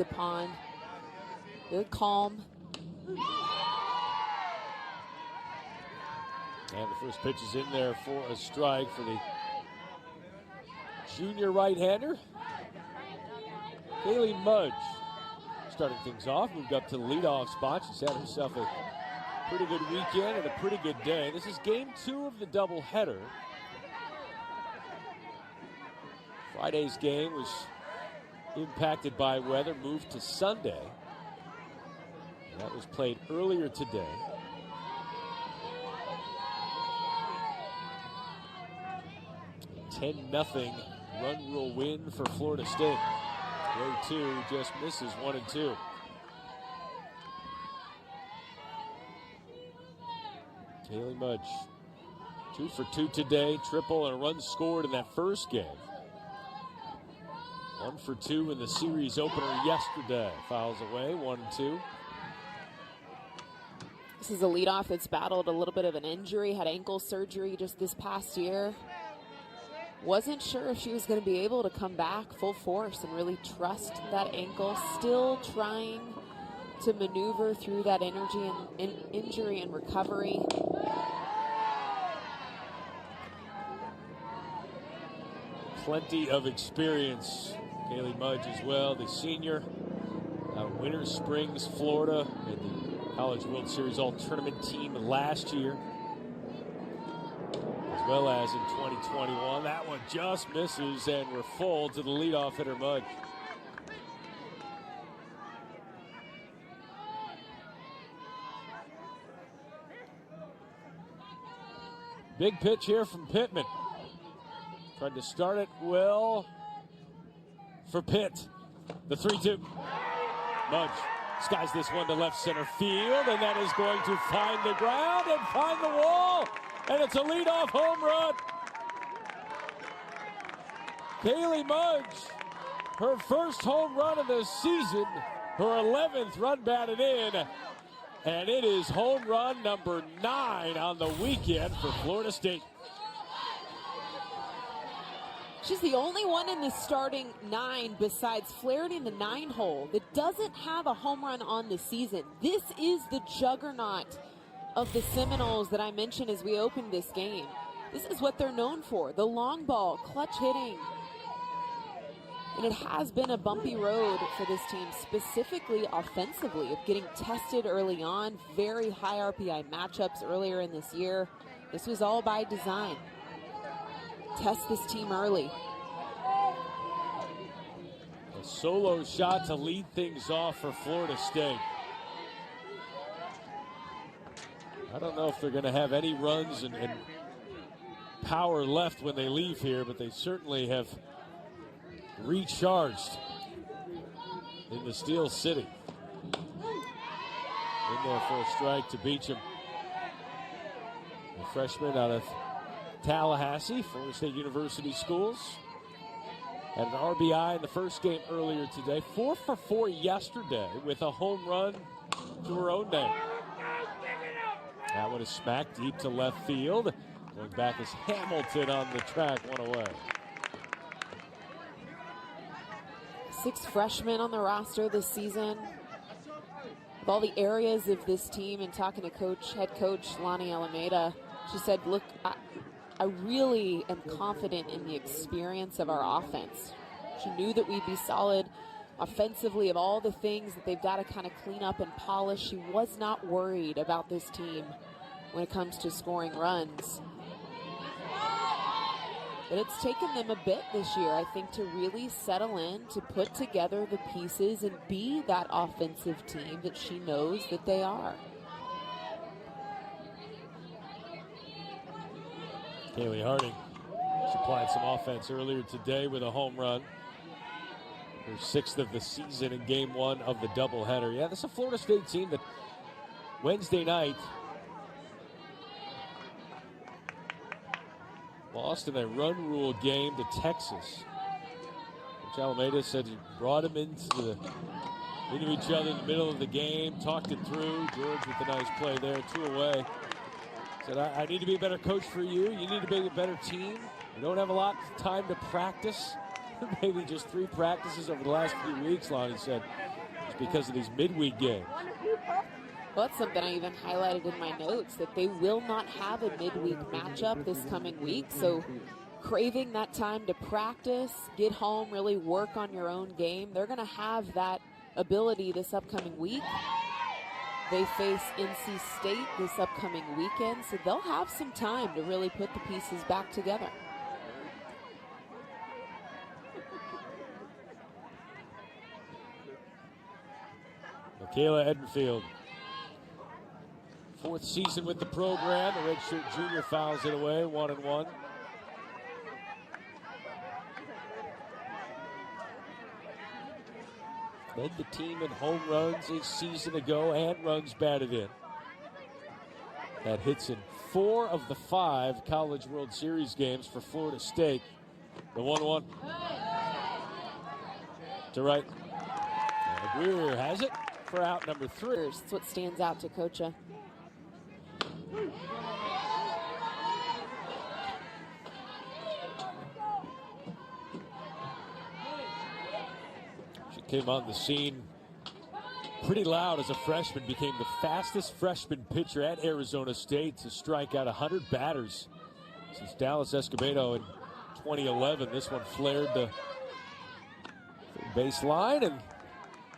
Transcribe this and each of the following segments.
the pond. Very calm. And the first pitch is in there for a strike for the junior right-hander. Kaylee Mudge starting things off, moved up to the leadoff spot. She's had herself a pretty good weekend and a pretty good day. This is game 2 of the doubleheader. Friday's game was impacted by weather, moved to Sunday. And that was played earlier today. A 10-0 run rule win for Florida State. 0-2 just misses 1-2. Kaylee Mudge, 2 for 2 today, triple and a run scored in that first game. 1 for 2 in the series opener yesterday. Fouls away, 1-2. This is a leadoff that's battled a little bit of an injury, had ankle surgery just this past year. Wasn't sure if she was going to be able to come back full force and really trust that ankle. Still trying to maneuver through that injury and recovery. Plenty of experience. Kaylee Mudge as well, the senior out of Winter Springs, Florida, and the College World Series All-Tournament team last year, as well as in 2021. That one just misses, and we're full to the leadoff hitter, Mudge. Big pitch here from Pittman. Tried to start it well for Pitt. The 3-2. Mudge skies this one to left center field, and that is going to find the ground and find the wall, and it's a leadoff home run. Kaylee Mudge, her first home run of the season, her 11th run batted in, and it is home run number 9 on the weekend for Florida State. She's the only one in the starting 9 besides Flaherty in the 9-hole that doesn't have a home run on the season. This is the juggernaut of the Seminoles that I mentioned as we opened this game. This is what they're known for, the long ball, clutch hitting. And it has been a bumpy road for this team, specifically offensively, of getting tested early on, very high RPI matchups earlier in this year. This was all by design. Test this team early. A solo shot to lead things off for Florida State. I don't know if they're going to have any runs and power left when they leave here, but they certainly have recharged in the Steel City. In there for a strike to Beecham. A freshman out of Tallahassee, Florida State University Schools. Had an RBI in the first game earlier today. 4 for 4 yesterday with a home run to her own name. That one is smacked deep to left field. Going back is Hamilton on the track, one away. 6 freshmen on the roster this season. With all the areas of this team, and talking to head coach Lonnie Alameda, she said, look, I really am confident in the experience of our offense. She knew that we'd be solid offensively of all the things that they've got to kind of clean up and polish. She was not worried about this team when it comes to scoring runs. But it's taken them a bit this year, I think, to really settle in, to put together the pieces and be that offensive team that she knows that they are. Kaylee Harding supplied some offense earlier today with a home run. Her 6th of the season in game 1 of the doubleheader. Yeah, this is a Florida State team that Wednesday night lost in a run rule game to Texas. Coach Alameda said he brought him into each other in the middle of the game, talked it through. George with a nice play there, 2 away. Said, I need to be a better coach for you. You need to be a better team. We don't have a lot of time to practice. maybe just 3 practices over the last few weeks, Lonnie said, just because of these midweek games. Well, that's something I even highlighted in my notes, that they will not have a midweek matchup this coming week. So craving that time to practice, get home, really work on your own game. They're going to have that ability this upcoming week. They face NC State this upcoming weekend, so they'll have some time to really put the pieces back together. Michaela Edenfield, 4th season with the program. The redshirt junior fouls it away, 1-1. Led the team in home runs a season ago and runs batted in. Had hits in 4 of the 5 College World Series games for Florida State. The 1-1. To right. And Greer has it for out number 3. That's what stands out to Kocha. She came on the scene pretty loud as a freshman, became the fastest freshman pitcher at Arizona State to strike out 100 batters since Dallas Escobedo in 2011. This one flared the baseline and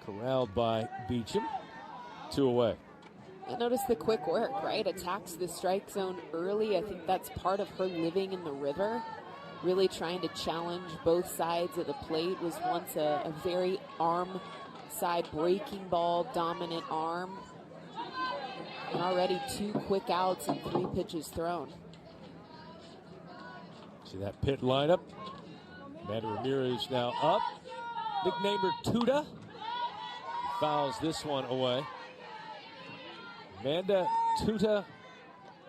corralled by Beecham. 2 away. And notice the quick work, right? Attacks the strike zone early. I think that's part of her living in the river. Really trying to challenge both sides of the plate. Was once a very arm side breaking ball dominant arm. And already 2 quick outs and 3 pitches thrown. See that pit lineup. Amanda Ramirez now up. Nicknamed her Tuda. Fouls this one away. Amanda Tuta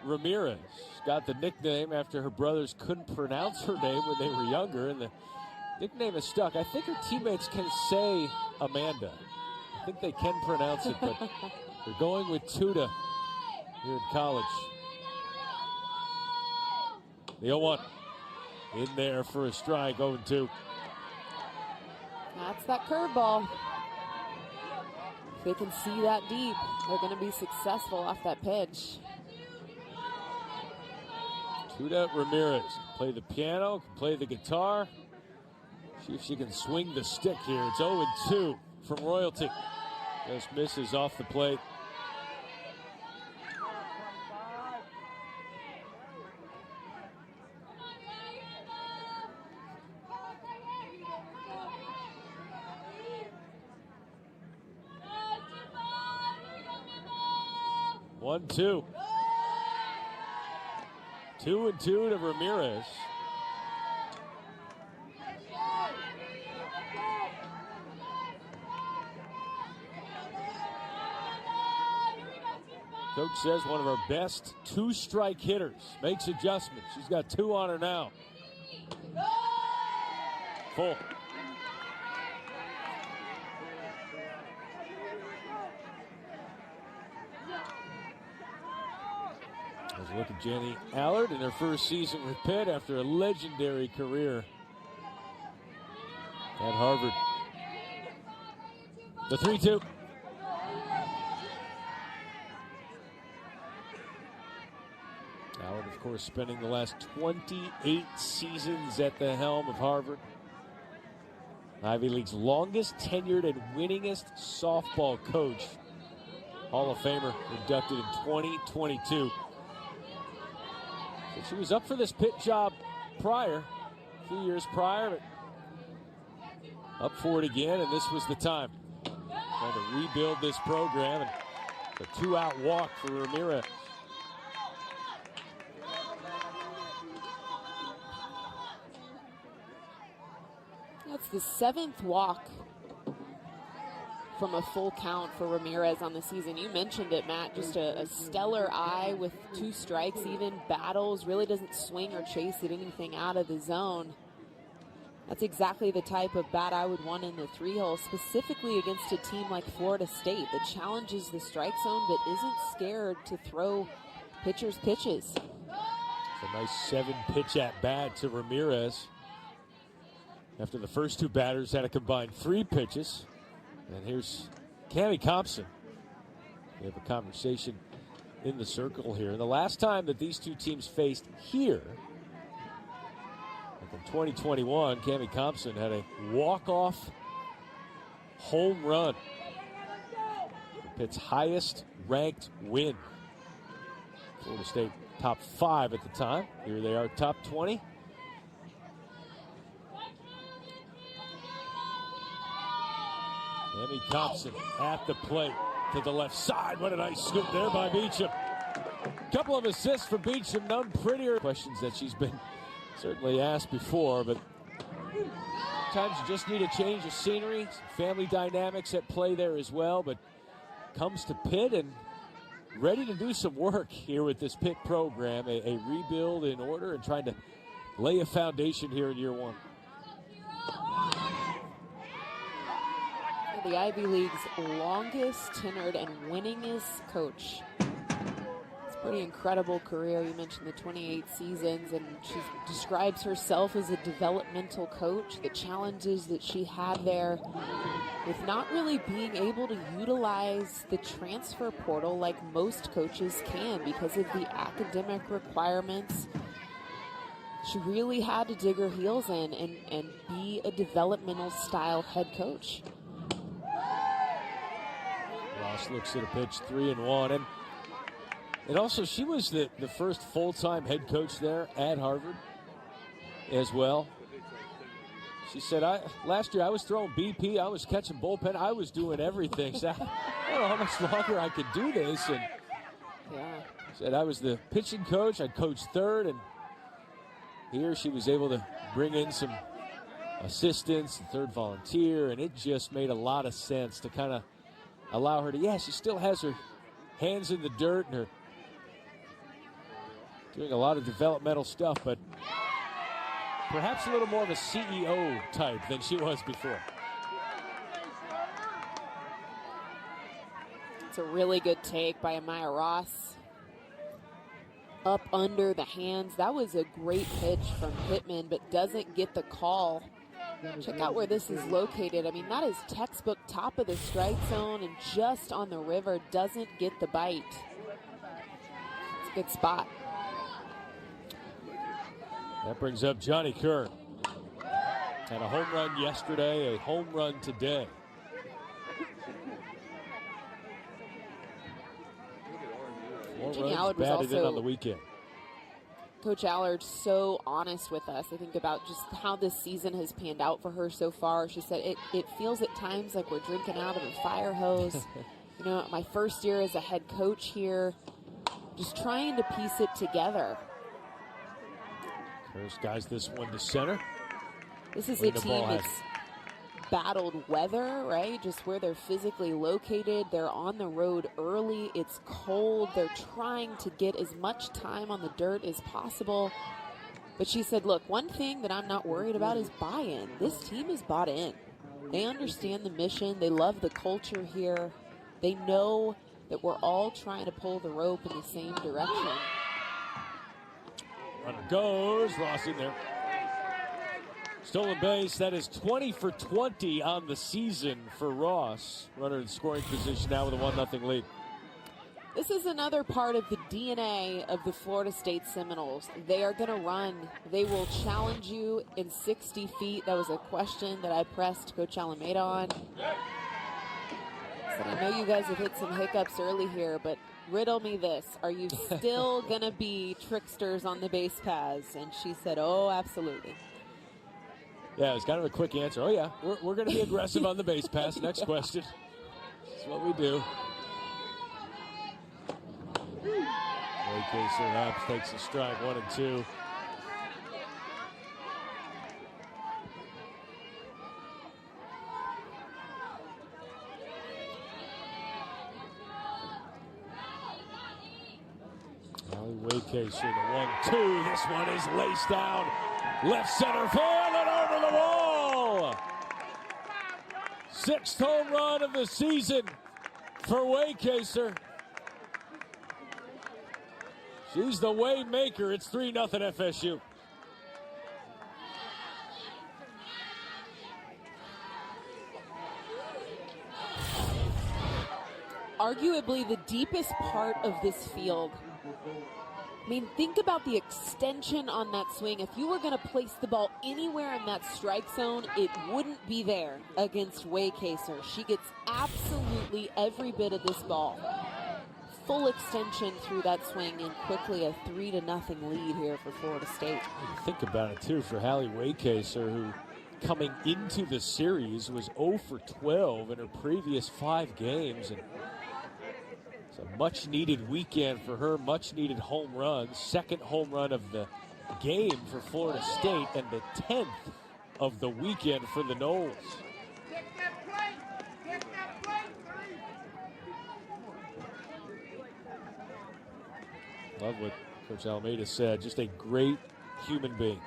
Ramirez got the nickname after her brothers couldn't pronounce her name when they were younger, and the nickname is stuck. I think her teammates can say Amanda. I think they can pronounce it, but they're going with Tuta here in college. The 0-1 in there for a strike, 0-2. That's that curveball. If they can see that deep, they're going to be successful off that pitch. Tuda Ramirez can play the piano, can play the guitar. See if she can swing the stick here. It's 0-2 from Royalty. Just misses off the plate. One, 2. 2-2 to Ramirez. Coach says one of our best 2-strike hitters. Makes adjustments. She's got 2 on her now. Full. Let's look at Jenny Allard in her first season with Pitt after a legendary career at Harvard. The 3-2. Allard, of course, spending the last 28 seasons at the helm of Harvard. Ivy League's longest tenured and winningest softball coach. Hall of Famer, inducted in 2022. She was up for this Pitt job a few years prior, but up for it again, and this was the time. Trying to rebuild this program, and a 2-out walk for Ramirez. That's the 7th walk from a full count for Ramirez on the season. You mentioned it, Matt, just a stellar eye with 2 strikes, even battles, really doesn't swing or chase at anything out of the zone. That's exactly the type of bat I would want in the 3-hole, specifically against a team like Florida State that challenges the strike zone but isn't scared to throw pitchers pitches. It's a nice 7-pitch at bat to Ramirez. after the first two batters had a combined 3 pitches. And here's Cammie Compson. We have a conversation in the circle here. And the last time that these two teams faced here, in 2021, Cammie Compson had a walk-off home run. Pitt's highest ranked win. Florida State top 5 at the time. Here they are, top 20. Cammie Compson at the plate to the left side. What a nice scoop there by Beecham. Couple of assists for Beecham, none prettier. Questions that she's been certainly asked before, but sometimes you just need a change of scenery. Some family dynamics at play there as well, but comes to Pitt and ready to do some work here with this Pitt program, a rebuild in order and trying to lay a foundation here in year 1. The Ivy League's longest tenured and winningest coach. It's a pretty incredible career. You mentioned the 28 seasons, and she describes herself as a developmental coach. The challenges that she had there with not really being able to utilize the transfer portal like most coaches can because of the academic requirements. She really had to dig her heels in and be a developmental style head coach. Ross looks at a pitch, 3-1. And also, she was the first full-time head coach there at Harvard as well. She said, last year I was throwing BP, I was catching bullpen, I was doing everything. So I don't know how much longer I could do this. And said I was the pitching coach, I'd coach third, and here she was able to bring in some assistants, the third volunteer, and it just made a lot of sense to kind of allow her to, she still has her hands in the dirt and her doing a lot of developmental stuff, but perhaps a little more of a CEO type than she was before. It's a really good take by Amaya Ross. Up under the hands. That was a great pitch from Pittman, but doesn't get the call. Check out where this is located. I mean, that is textbook top of the strike zone and just on the river. Doesn't get the bite. It's a good spot. That brings up Johnny Kern. Had a home run yesterday, a home run today. Jeannie Allard was batted in also on the weekend. Coach Allard so honest with us, I think, about just how this season has panned out for her so far. She said it feels at times like we're drinking out of a fire hose. You know, my first year as a head coach here, just trying to piece it together. First guys this one to center. This is a team that's battled weather, right? Just where they're physically located. They're on the road early. It's cold. They're trying to get as much time on the dirt as possible. But she said, look, one thing that I'm not worried about is buy-in. This team is bought in. They understand the mission. They love the culture here. They know that we're all trying to pull the rope in the same direction. Runner goes. Ross in there. Stolen base. That is 20 for 20 on the season for Ross. Runner in scoring position now with a 1-0 lead. This is another part of the DNA of the Florida State Seminoles. They are going to run. They will challenge you in 60 feet. That was a question that I pressed Coach Alameda on. I said, I know you guys have hit some hiccups early here, but riddle me this. Are you still going to be tricksters on the base paths? And she said, oh, absolutely. Yeah, it was kind of a quick answer. Oh, yeah, we're going to be aggressive on the base pass. Next question. That's what we do. Waycaser up, takes a strike, 1 and 2. Waycaser, the 1-2. This one is laced down. Left center field and over the wall. 6th home run of the season for Waycaser. She's the way maker. It's 3-0 FSU. arguably the deepest part of this field. I mean, think about the extension on that swing. If you were going to place the ball anywhere in that strike zone, it wouldn't be there against Waycaser. She gets absolutely every bit of this ball. Full extension through that swing, and quickly a 3-0 lead here for Florida State. Think about it, too, for Hallie Waycaser, who coming into the series was 0 for 12 in her previous 5 games. And it's a much-needed weekend for her, much-needed home run. Second home run of the game for Florida State, and the 10th of the weekend for the Noles. Love what Coach Almeida said. Just a great human being.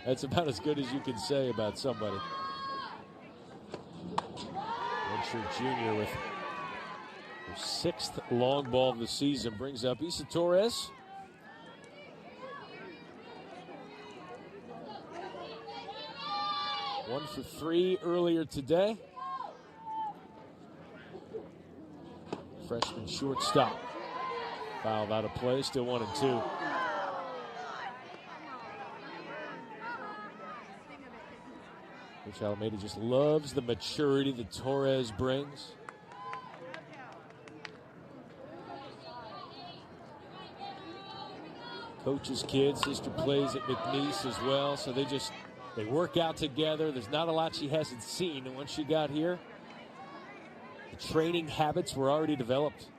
That's about as good as you can say about somebody. Redshirt junior with her 6th long ball of the season brings up Isa Torres. One for 3 earlier today. Freshman shortstop. Fouled out of play, still 1-2. Coach Almeida just loves the maturity that Torres brings. Coach's kid, sister plays at McNeese as well, so they work out together. There's not a lot she hasn't seen, and once she got here, the training habits were already developed.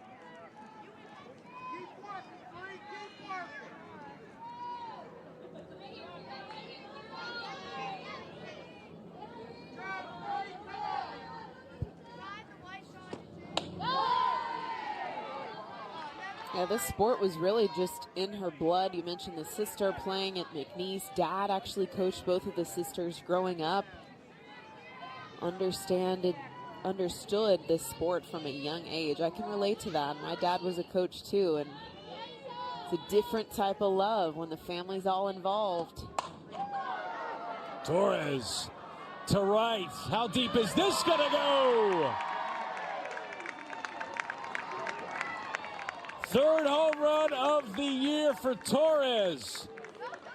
Yeah, this sport was really just in her blood. You mentioned the sister playing at McNeese. Dad actually coached both of the sisters growing up. Understood this sport from a young age. I can relate to that. My dad was a coach too, and it's a different type of love when the family's all involved. Torres to right. How deep is this gonna go? Third home run of the year for Torres.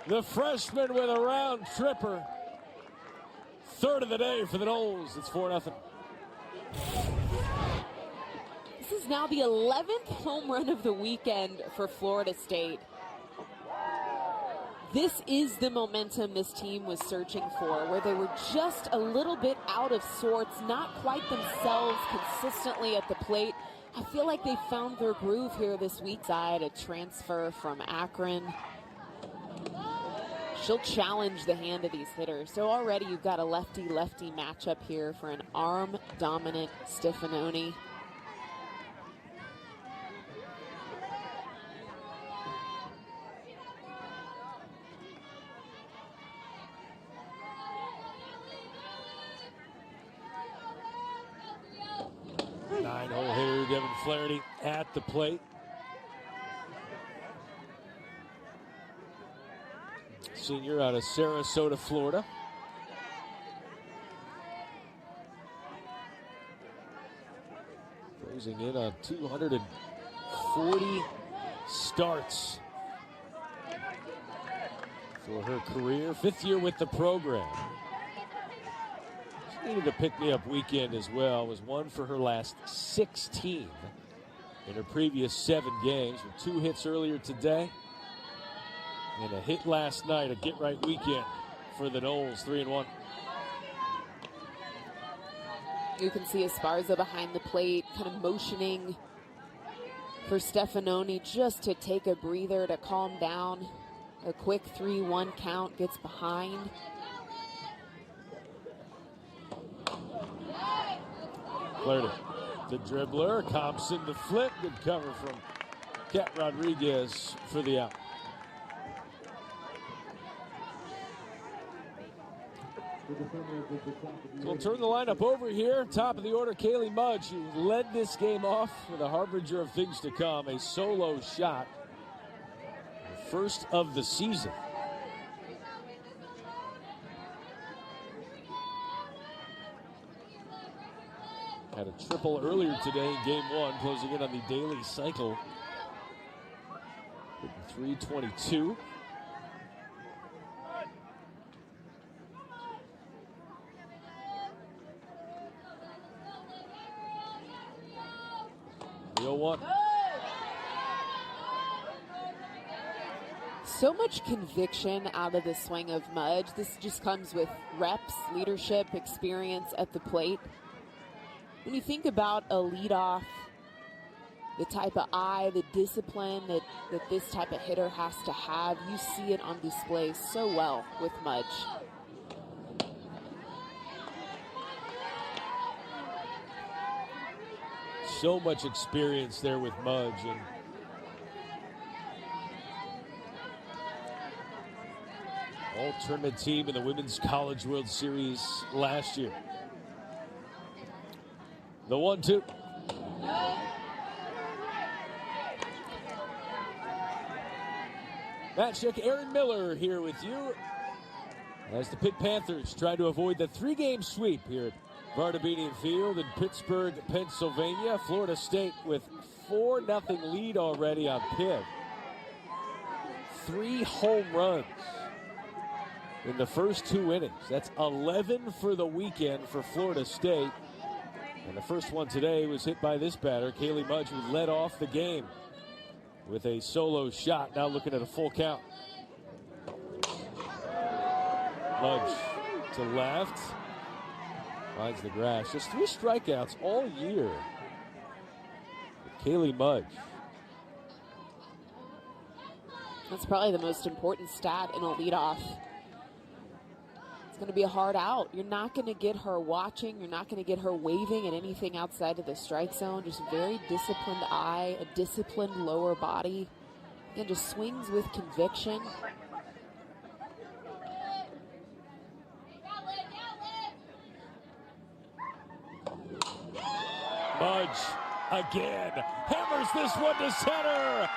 The freshman with a round tripper. Third of the day for the Noles. It's 4-0. This is now the 11th home run of the weekend for Florida State. This is the momentum this team was searching for, where they were just a little bit out of sorts, not quite themselves consistently at the plate. I feel like they found their groove here this week. Side a transfer from Akron. She'll challenge the hand of these hitters. So already you've got a lefty-lefty matchup here for an arm-dominant Stefanoni. Nine-hole hitter Devin Flaherty at the plate. Senior out of Sarasota, Florida. Closing in on 240 starts for her career. 5th year with the program. She needed a pick-me-up weekend as well. Was one for her last 16 in her previous 7 games, with 2 hits earlier today and a hit last night. A get-right weekend for the Noles, 3-1. You can see Esparza behind the plate, kind of motioning for Stefanoni just to take a breather, to calm down. A quick 3-1 count, gets behind. Flaherty, the dribbler, Thompson the flip. Good cover from Kat Rodriguez for the out. So we'll turn the lineup over here. Top of the order, Kaylee Mudge, who led this game off with a harbinger of things to come. A solo shot. The first of the season. Had a triple earlier today in game one, closing in on the daily cycle. 322. The 0-1. So much conviction out of the swing of Mudge. This just comes with reps, leadership, experience at the plate. When you think about a leadoff, the type of eye, the discipline that this type of hitter has to have, you see it on display so well with Mudge. So much experience there with Mudge, and all-tournament team in the Women's College World Series last year. The 1-2. Matt Schick, Aaron Miller here with you as the Pitt Panthers try to avoid the three-game sweep here at Vardabenian Field in Pittsburgh, Pennsylvania. Florida State with 4-0 lead already on Pitt. 3 home runs in the first 2 innings. That's 11 for the weekend for Florida State. And the first one today was hit by this batter, Kaylee Mudge, who led off the game with a solo shot. Now looking at a full count. Mudge to left. Finds the grass. Just 3 strikeouts all year with Kaylee Mudge. That's probably the most important stat in a leadoff. It's going to be a hard out. You're not going to get her watching. You're not going to get her waving at anything outside of the strike zone. Just very disciplined eye, a disciplined lower body. Again, just swings with conviction. Mudge again hammers this one to center,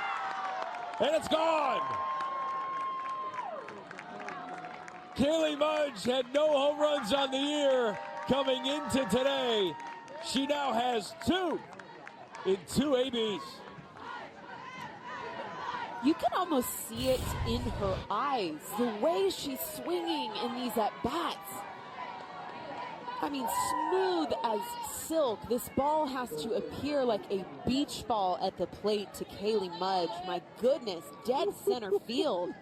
and it's gone. Kaylee Mudge had no home runs on the year coming into today. She now has 2 in 2 ABs. You can almost see it in her eyes, the way she's swinging in these at-bats. I mean, smooth as silk. This ball has to appear like a beach ball at the plate to Kaylee Mudge. My goodness, dead center field.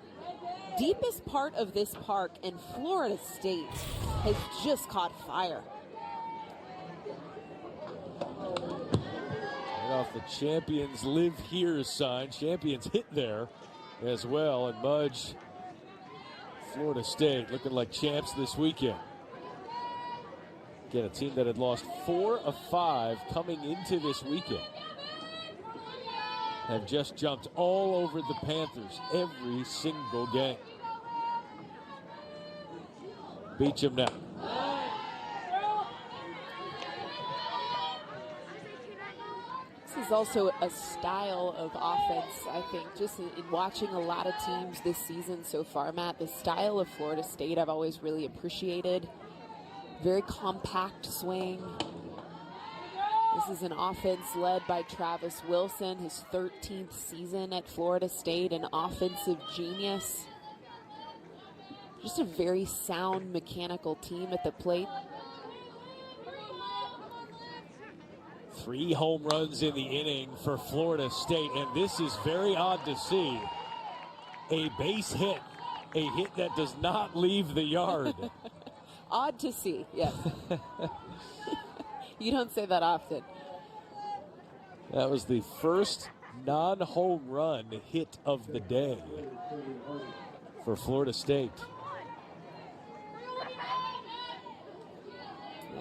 Deepest part of this park, and Florida State has just caught fire. Right off the Champions Live Here sign. Champions hit there as well. And Mudge, Florida State, looking like champs this weekend. Again, a team that had lost 4 of 5 coming into this weekend have just jumped all over the Panthers every single game. Beat them now. This is also a style of offense, I think, just in watching a lot of teams this season so far, Matt. The style of Florida State I've always really appreciated. Very compact swing. This is an offense led by Travis Wilson, his 13th season at Florida State, an offensive genius. Just a very sound mechanical team at the plate. 3 home runs in the inning for Florida State, and this is very odd to see. A base hit, a hit that does not leave the yard. Odd to see, yes. You don't say that often. That was the first non-home run hit of the day for Florida State.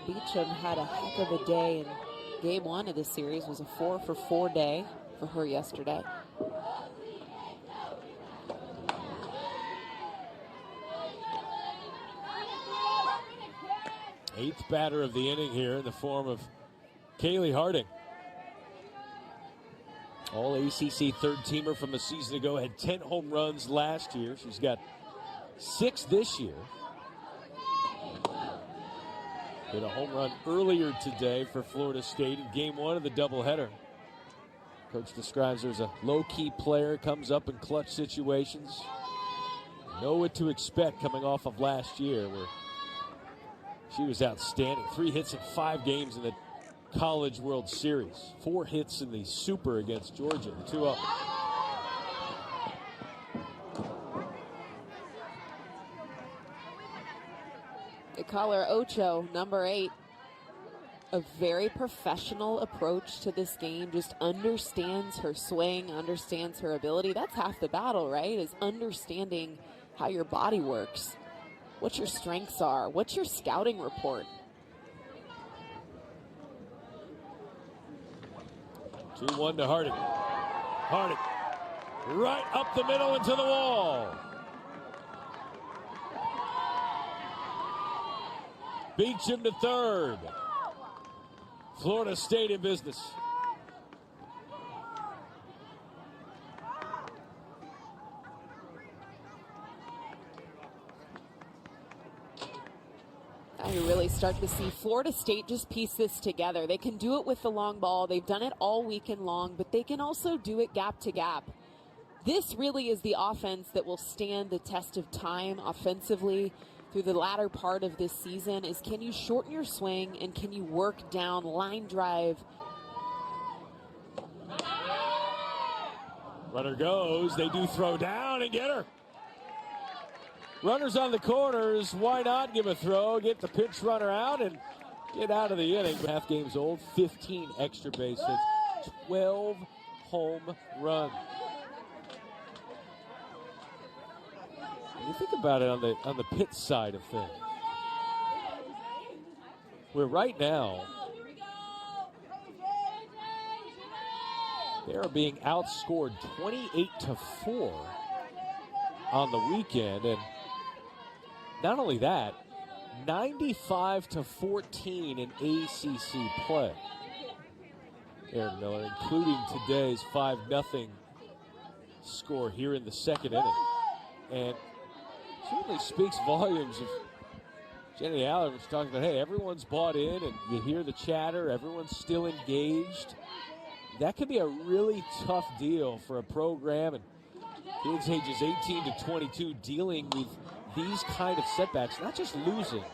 Beecham had a heck of a day in game 1 of the series. It was a 4-for-4 day for her yesterday. Eighth batter of the inning here in the form of Kaylee Harding. All ACC third-teamer from a season ago, had 10 home runs last year. She's got 6 this year. Hit a home run earlier today for Florida State in game one of the doubleheader. Coach describes her as a low-key player, comes up in clutch situations. Know what to expect coming off of last year where she was outstanding. 3 hits in 5 games in the College World Series. 4 hits in the Super against Georgia. The 2-0. They call her Ocho, number 8. A very professional approach to this game, just understands her swing, understands her ability. That's half the battle, right? Is understanding how your body works, what your strengths are, what's your scouting report. 2-1 to Harding. Harding right up the middle into the wall. Beats him to third. Florida State in business. Now you really start to see Florida State just piece this together. They can do it with the long ball. They've done it all weekend long, but they can also do it gap to gap. This really is the offense that will stand the test of time offensively through the latter part of this season. Is can you shorten your swing and can you work down line drive? Runner goes. They do throw down and get her. Runners on the corners. Why not give a throw, get the pinch runner out, and get out of the inning. Half games old, 15 extra base hits, 12 home runs. You think about it on the Pitt side of things, where right now they are being outscored 28-4 on the weekend, and not only that, 95-14 in ACC play. Aaron Miller, including today's 5-0 score here in the second inning, and certainly speaks volumes of Jenny Aller, which talks about, hey, everyone's bought in and you hear the chatter, everyone's still engaged. That could be a really tough deal for a program and kids ages 18 to 22 dealing with these kind of setbacks, not just losing,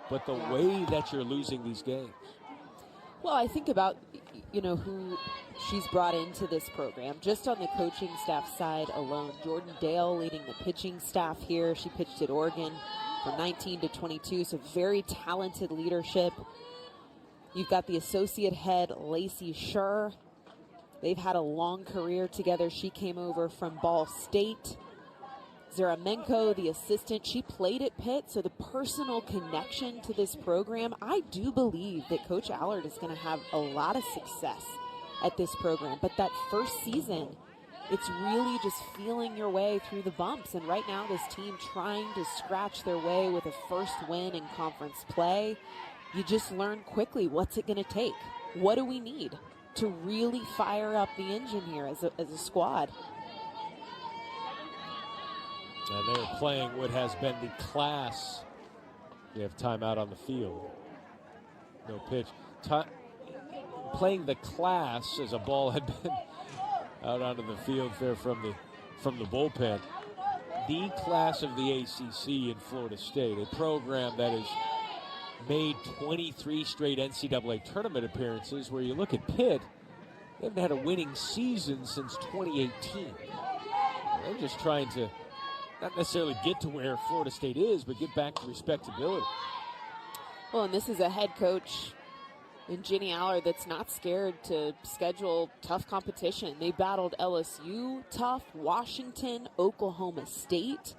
but the way that you're losing these games. Well, I think about, who she's brought into this program. Just on the coaching staff side alone, Jordan Dale leading the pitching staff here. She pitched at Oregon from 19 to 22, so very talented leadership. You've got the associate head, Lacey Schur. They've had a long career together. She came over from Ball State. Zaramenko, the assistant, she played at Pitt, so the personal connection to this program, I do believe that Coach Allard is going to have a lot of success at this program. But that first season, it's really just feeling your way through the bumps. And right now, this team trying to scratch their way with a first win in conference play. You just learn quickly, what's it going to take? What do we need to really fire up the engine here as a squad? And they're playing what has been the class. We have timeout on the field. No pitch. Playing the class as a ball had been out onto the field there from the bullpen. The class of the ACC in Florida State, a program that has made 23 straight NCAA tournament appearances, where you look at Pitt, they haven't had a winning season since 2018. They're just trying to not necessarily get to where Florida State is, but get back to respectability. Well, and this is a head coach in Jenny Allard that's not scared to schedule tough competition. They battled LSU tough, Washington, Oklahoma State.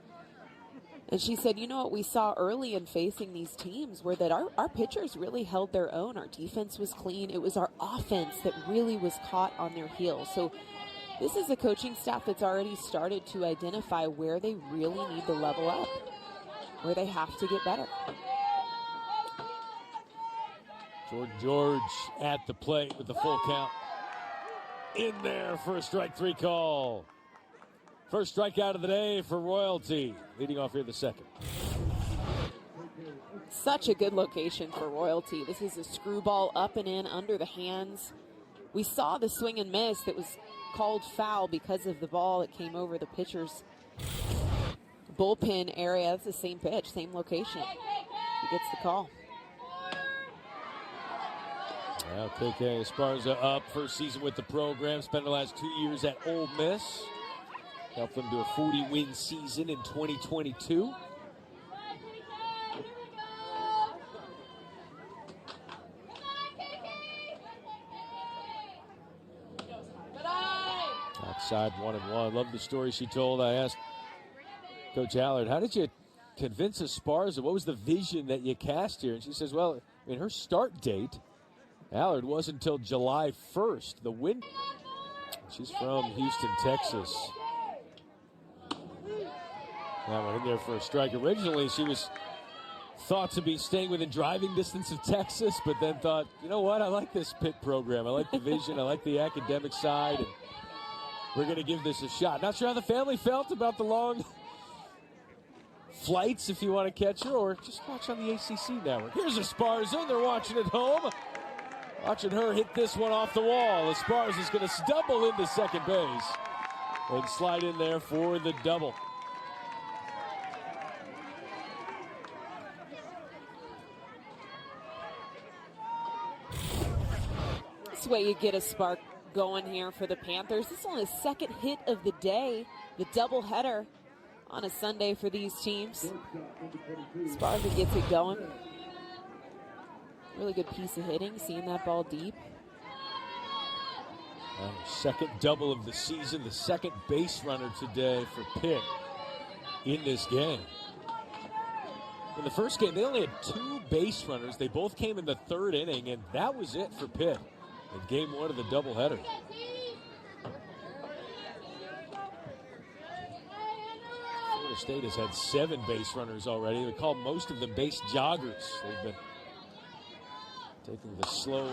And she said, what we saw early in facing these teams were that our pitchers really held their own. Our defense was clean. It was our offense that really was caught on their heels. So this is a coaching staff that's already started to identify where they really need to level up, where they have to get better. Jordan George at the plate with the full count. In there for a strike 3 call. First strikeout of the day for Royalty, leading off here the second. Such a good location for royalty. This is a screwball up and in under the hands. We saw the swing and miss that was called foul because of the ball that came over the pitcher's bullpen area. It's the same pitch, same location. He gets the call. Now KK Esparza up, first season with the program, spent the last 2 years at Ole Miss. Helped them to a 40-win season in 2022. Outside 1-1. Love the story she told. I asked Coach Allard, how did you convince Esparza? What was the vision that you cast here? And she says, well, I mean, her start date, Allard, wasn't until July 1st. The win. She's from Houston, Texas. That one in there for a strike. Originally, she was thought to be staying within driving distance of Texas, but then thought, you know what? I like this Pitt program. I like the vision. I like the academic side. And we're going to give this a shot. Not sure how the family felt about the long flights, if you want to catch her, or just watch on the ACC network. Here's Esparza. They're watching at home. Watching her hit this one off the wall. Esparza's going to stumble into second base and slide in there for the double. This way you get a spark going here for the Panthers. This is only the second hit of the day, the doubleheader on a Sunday for these teams. Esparza gets it going. Really good piece of hitting, seeing that ball deep. Second double of the season, the second base runner today for Pitt in this game. In the first game, they only had 2 base runners. They both came in the 3rd inning, and that was it for Pitt in game 1 of the doubleheader. Florida State has had 7 base runners already. They call most of them base joggers. They've been taking the slow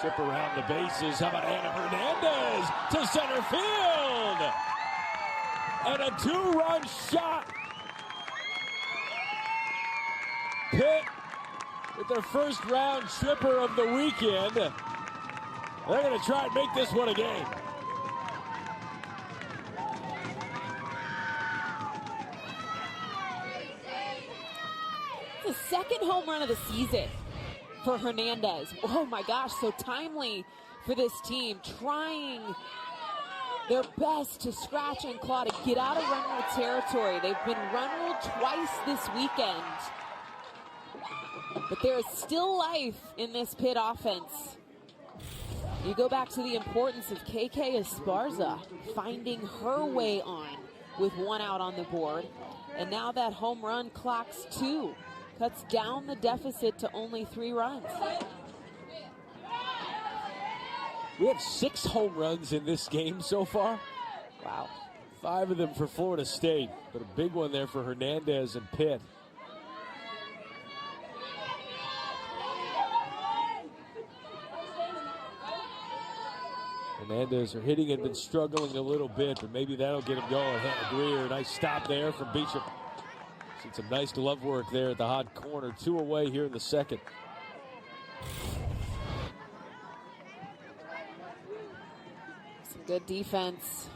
trip around the bases. How about Ana Hernandez to center field? And a 2-run shot. Pitt with their first round tripper of the weekend. They're going to try and make this one a game. The second home run of the season for Hernandez. Oh my gosh, so timely for this team, trying their best to scratch and claw to get out of run rule territory. They've been run ruled twice this weekend, but there is still life in this Pitt offense. You go back to the importance of KK Esparza finding her way on with 1 out on the board, and now that home run clocks 2. Cuts down the deficit to only 3 runs. We have 6 home runs in this game so far. Wow. 5 of them for Florida State, but a big one there for Hernandez and Pitt. Hernandez, her hitting had been struggling a little bit, but maybe that'll get him going. Hannah Greer, nice stop there from Beecham. Seen some nice glove work there at the hot corner. 2 away here in the second. Some good defense.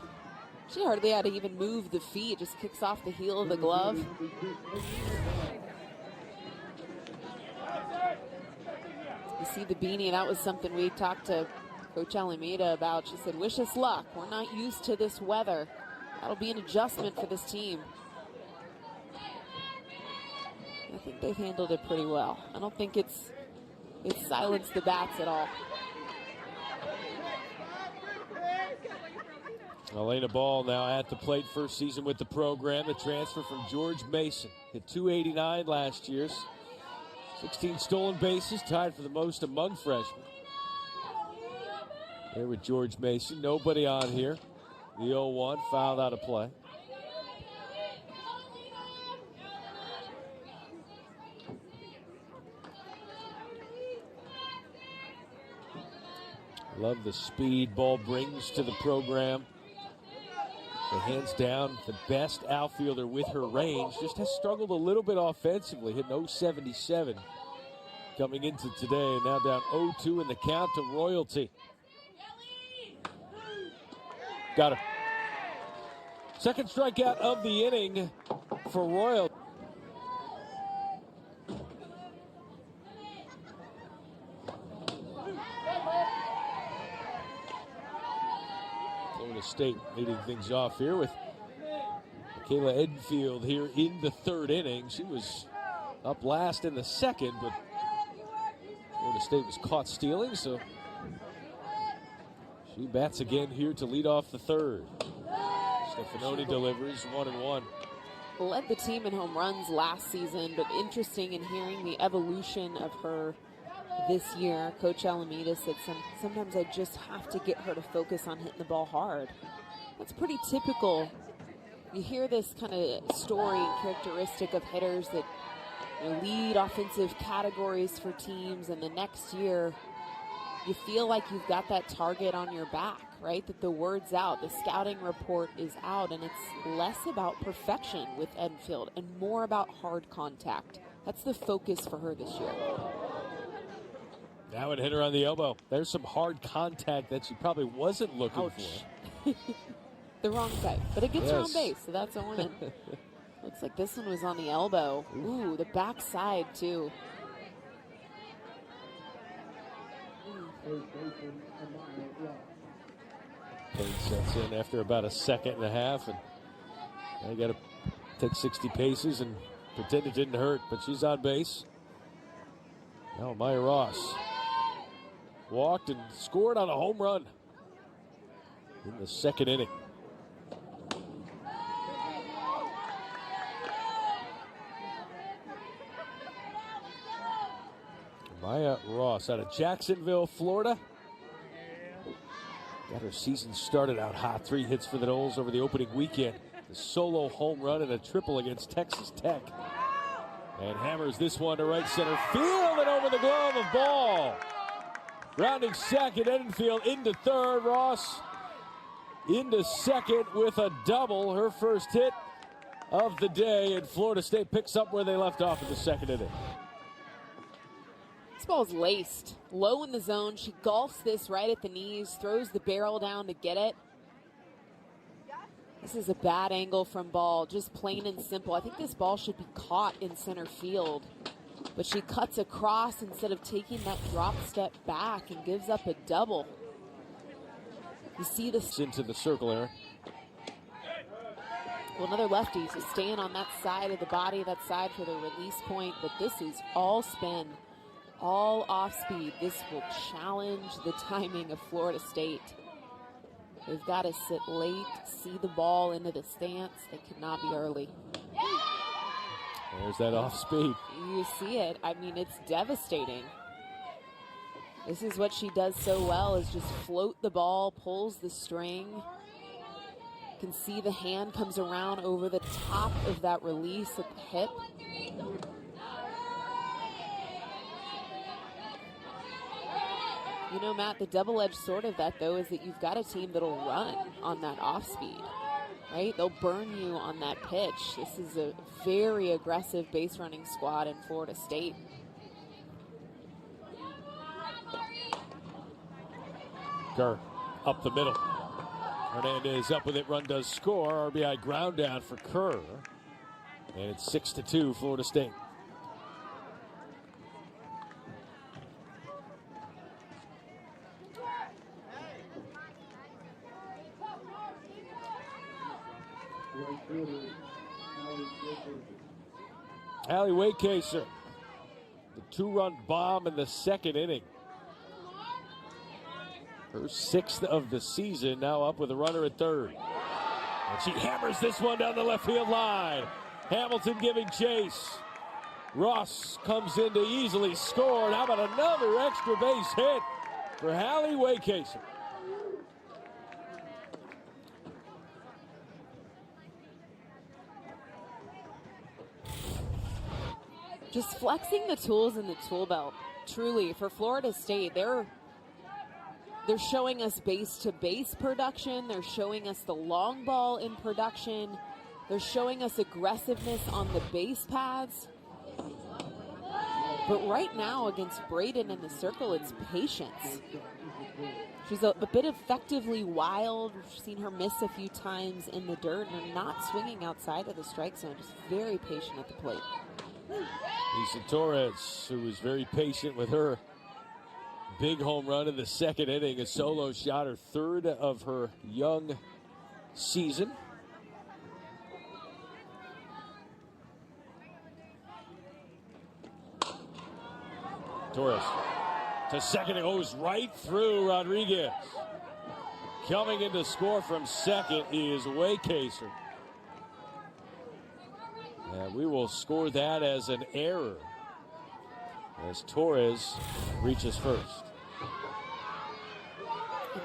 She hardly had to even move the feet. Just kicks off the heel of the glove. You see the beanie. That was something we talked to Coach Alameda about. She said, wish us luck. We're not used to this weather. That'll be an adjustment for this team. I think they've handled it pretty well. I don't think it's silenced the bats at all. Elena Ball now at the plate, first season with the program. The transfer from George Mason. Hit .289 last year. 16 stolen bases, tied for the most among freshmen. There with George Mason. Nobody on here. The 0-1 fouled out of play. Love the speed Ball brings to the program. But hands down, the best outfielder with her range. Just has struggled a little bit offensively, hitting .077 coming into today. Now down 0-2 in the count to Royalty. Got her. Second strikeout of the inning for Royal. Florida State leading things off here with Michaela Enfield here in the third inning. She was up last in the second, but Florida State was caught stealing, so she bats again here to lead off the third. Stefanoni delivers 1-1. Led the team in home runs last season, but interesting in hearing the evolution of her this year. Coach Alameda said sometimes I just have to get her to focus on hitting the ball hard. That's pretty typical. You hear this kind of story and characteristic of hitters that lead offensive categories for teams, and the next year you feel like you've got that target on your back, right? That the word's out, the scouting report is out, and it's less about perfection with Enfield and more about hard contact. That's the focus for her this year. That would hit her on the elbow. There's some hard contact that she probably wasn't looking for. The wrong type, but it gets her on base, so that's a win. Looks like this one was on the elbow. Ooh, the backside too. Pain sets in after about a second and a half, and I got to take 60 paces and pretend it didn't hurt, but she's on base. Now Maya Ross walked and scored on a home run in the second inning. Maya Ross out of Jacksonville, Florida. Got her season started out hot. 3 hits for the Noles over the opening weekend. The solo home run and a triple against Texas Tech. And hammers this one to right center field and over the glove of Ball. Rounding second, Enfield into third. Ross into second with a double. Her first hit of the day, and Florida State picks up where they left off in the second inning. This ball's laced, low in the zone. She golfs this right at the knees, throws the barrel down to get it. This is a bad angle from Ball, just plain and simple. I think this ball should be caught in center field, but she cuts across instead of taking that drop step back and gives up a double. You see this into the circle, Aaron. Well, another lefty, so staying on that side of the body, that side for the release point, but this is all spin. All off speed. This will challenge the timing of Florida State. They've got to sit late, see the ball into the stance. They could not be early. There's that off speed. You see it. I mean, it's devastating. This is what she does so well, is just float the ball, pulls the string. You can see the hand comes around over the top of that release at the hip. You know, Matt, the double-edged sword of that, though, is that you've got a team that'll run on that off-speed, right? They'll burn you on that pitch. This is a very aggressive base-running squad in Florida State. Kerr up the middle. Hernandez up with it, run does score. RBI ground down for Kerr. And it's 6-2 Florida State. Allie Waycaser, the 2-run bomb in the second inning. Her 6th of the season, now up with a runner at third. And she hammers this one down the left field line. Hamilton giving chase. Ross comes in to easily score. And how about another extra base hit for Allie Waycaser? Just flexing the tools in the tool belt. Truly, for Florida State, they're They're showing us base-to-base production. They're showing us the long ball in production. They're showing us aggressiveness on the base paths. But right now against Braden in the circle, it's patience. She's a bit effectively wild. We've seen her miss a few times in the dirt and not swinging outside of the strike zone. Just very patient at the plate. Lisa Torres, who was very patient with her big home run in the second inning, a solo shot, her third of her young season. Torres to second, it goes right through Rodriguez. Coming in to score from second is Waycaser. And we will score that as an error as Torres reaches first.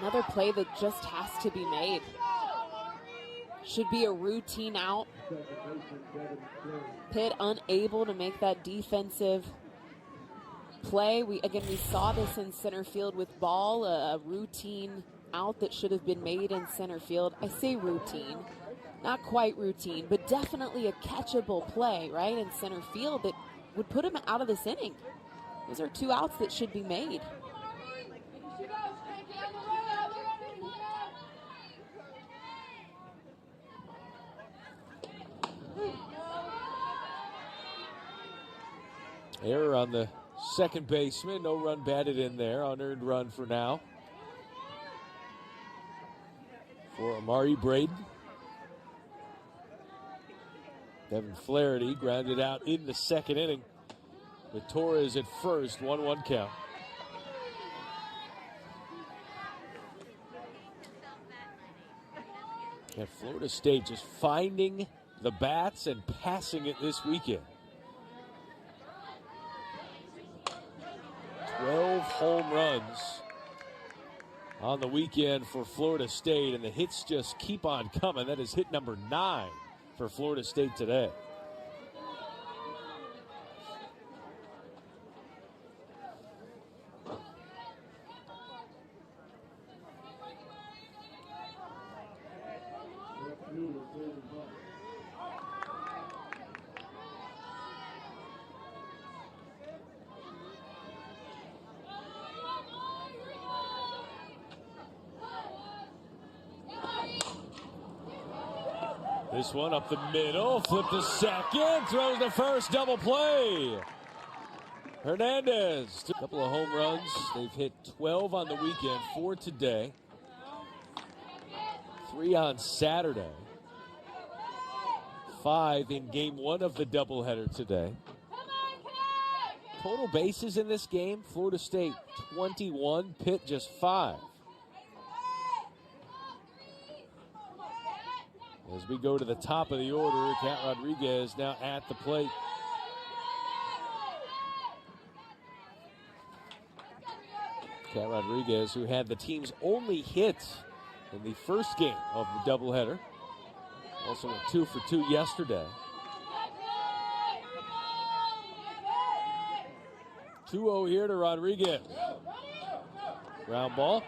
Another play that just has to be made. Should be a routine out. Pitt unable to make that defensive play. We saw this in center field with Ball, a routine out that should have been made in center field. I say routine, not quite routine, but definitely a catchable play, right, in center field that would put him out of this inning. Those are 2 outs that should be made. Error on the second baseman. No run batted in there. Unearned run for now for Amari Braden. Devin Flaherty grounded out in the second inning with Torres at first. 1-1 count. And Florida State just finding the bats and passing it this weekend. 12 home runs on the weekend for Florida State, and the hits just keep on coming. That is hit number 9 for Florida State today. This one up the middle, flip to second, throws to first, double play. Hernandez, a couple of home runs. They've hit 12 on the weekend, 4 today, 3 on Saturday, 5 in game 1 of the doubleheader today. Total bases in this game, Florida State 21, Pitt just 5. As we go to the top of the order, Cat Rodriguez now at the plate. Cat Rodriguez, who had the team's only hit in the first game of the doubleheader. Also went 2 for 2 yesterday. 2-0 here to Rodriguez. Ground ball.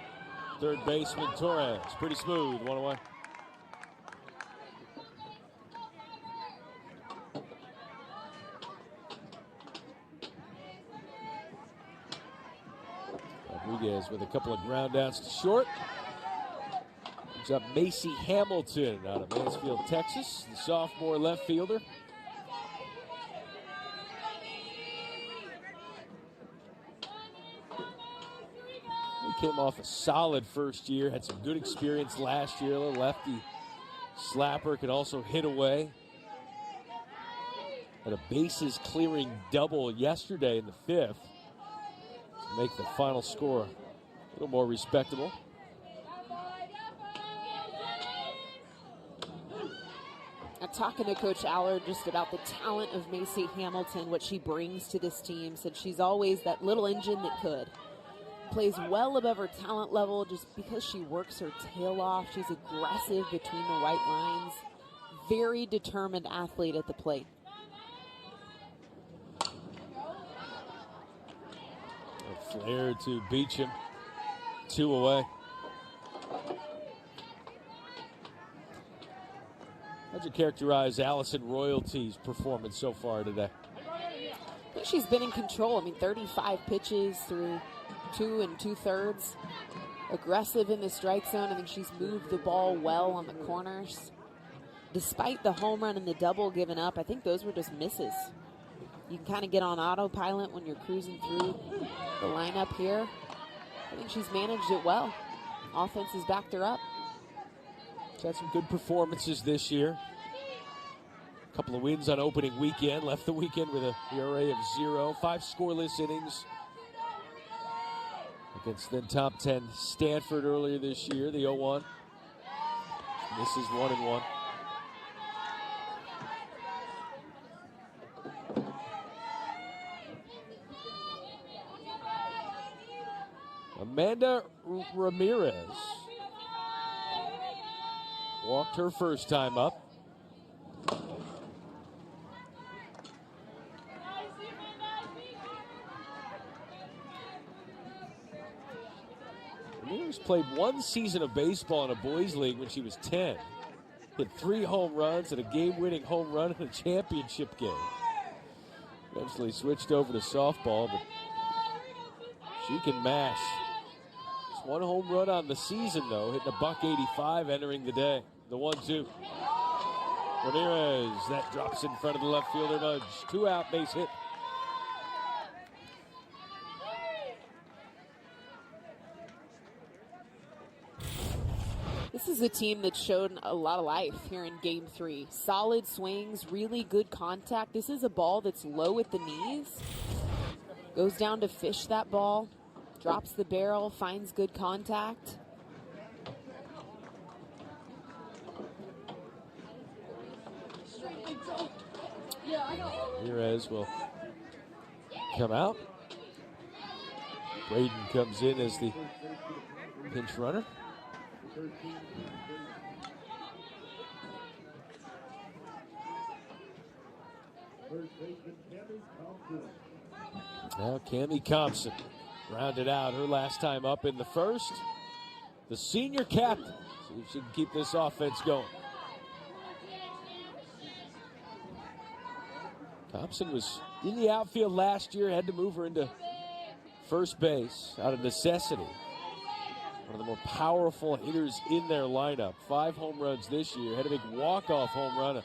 Third baseman Torres. Pretty smooth, 1-away. Rodriguez with a couple of ground outs to short. Brings up Macy Hamilton out of Mansfield, Texas, the sophomore left fielder. He came off a solid first year, had some good experience last year. A little lefty slapper, could also hit away. Had a bases clearing double yesterday in the 5th. Make the final score a little more respectable. I'm talking to Coach Allard just about the talent of Macy Hamilton, what she brings to this team. Said she's always that little engine that could. Plays well above her talent level just because she works her tail off. She's aggressive between the white lines. Very determined athlete at the plate. Flair to Beecham. 2 away. How'd you characterize Allison Royalty's performance so far today? I think she's been in control. I mean, 35 pitches through 2 2/3. Aggressive in the strike zone. I think she's moved the ball well on the corners. Despite the home run and the double given up, I think those were just misses. You can kind of get on autopilot when you're cruising through the lineup here. I think she's managed it well. Offense has backed her up. She's had some good performances this year. A couple of wins on opening weekend. Left the weekend with a ERA of 0. 5 scoreless innings against then top 10 Stanford earlier this year, the 0-1. This is 1-1. Amanda Ramirez walked her first time up. Ramirez played 1 season of baseball in a boys' league when she was 10. Hit 3 home runs and a game-winning home run in a championship game. Eventually switched over to softball, but she can mash. Just 1 home run on the season, though, hitting a .185 entering the day. The 1-2. Ramirez, that drops in front of the left fielder Mudge. 2 out, base hit. This is a team that showed a lot of life here in Game 3. Solid swings, really good contact. This is a ball that's low at the knees. Goes down to fish that ball. Drops the barrel, finds good contact. Ramirez will come out. Braden comes in as the pinch runner. Now Cammie Thompson rounded out her last time up in the first. The senior captain. See if she can keep this offense going. Thompson was in the outfield last year, had to move her into first base out of necessity. One of the more powerful hitters in their lineup. 5 home runs this year. Had a big walk-off home run a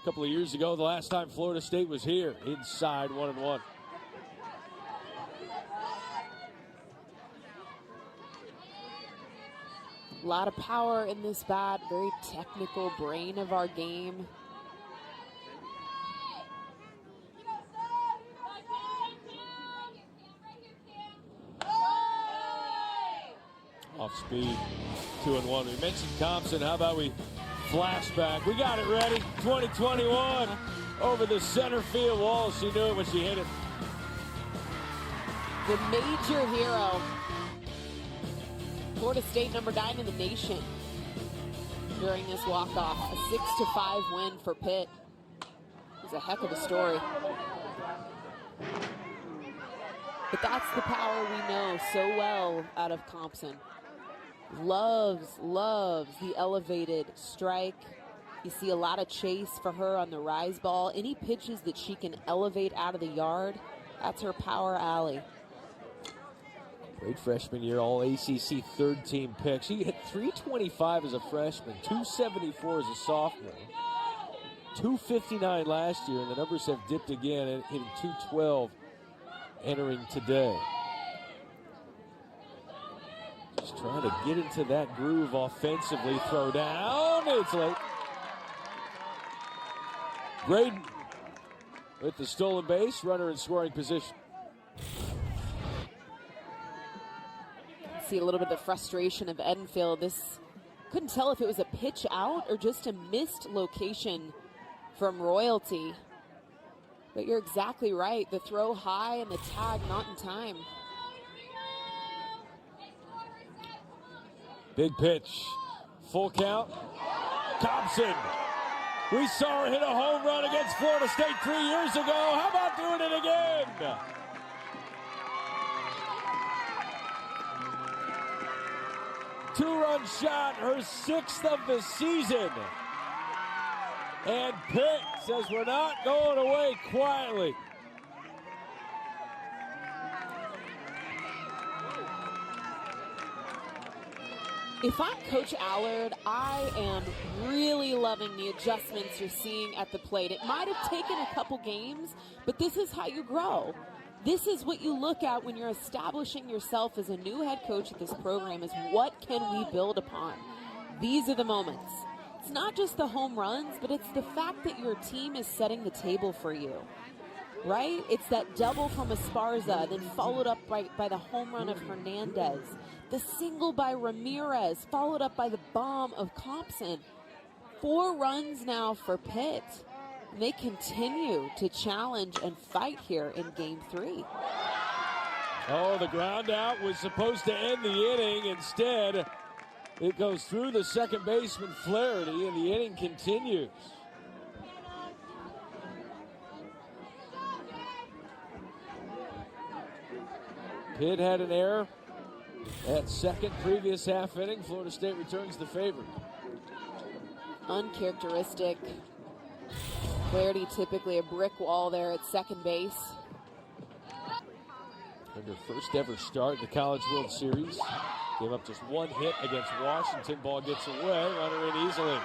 couple of years ago. The last time Florida State was here. Inside 1-1. A lot of power in this bat. Very technical brain of our game. Off speed, 2-1. We mentioned Thompson. How about we flashback? We got it ready. 2021 over the center field wall. She knew it when she hit it. The major hero. Florida State number 9 in the nation during this walk-off. A 6-5 win for Pitt. It was a heck of a story. But that's the power we know so well out of Thompson. Loves the elevated strike. You see a lot of chase for her on the rise ball. Any pitches that she can elevate out of the yard, that's her power alley. Great freshman year, all ACC third team pick. She hit .325 as a freshman, .274 as a sophomore, .259 last year, and the numbers have dipped again, hitting .212 entering today. Just trying to get into that groove offensively. Throw down. It's late. Braden with the stolen base. Runner in scoring position. See a little bit of the frustration of Enfield. This couldn't tell if it was a pitch out or just a missed location from Royalty. But you're exactly right. The throw high and the tag not in time. Big pitch. Full count. Thompson. We saw her hit a home run against Florida State 3 years ago. How about doing it again? Two-run shot, her 6th of the season. And Pitt says we're not going away quietly. If I'm Coach Allard, I am really loving the adjustments you're seeing at the plate. It might have taken a couple games, but this is how you grow. This is what you look at when you're establishing yourself as a new head coach at this program, is what can we build upon? These are the moments. It's not just the home runs, but it's the fact that your team is setting the table for you, right? It's that double from Esparza, then followed up by the home run of Hernandez. The single by Ramirez, followed up by the bomb of Compson. 4 runs now for Pitt. And they continue to challenge and fight here in Game 3. Oh, the ground out was supposed to end the inning. Instead, it goes through the second baseman Flaherty, and the inning continues. Pitt had an error at second, previous half inning. Florida State returns the favor. Uncharacteristic. Flaherty typically a brick wall there at second base. And her first ever start in the College World Series. Gave up just 1 hit against Washington. Ball gets away, runner in easily.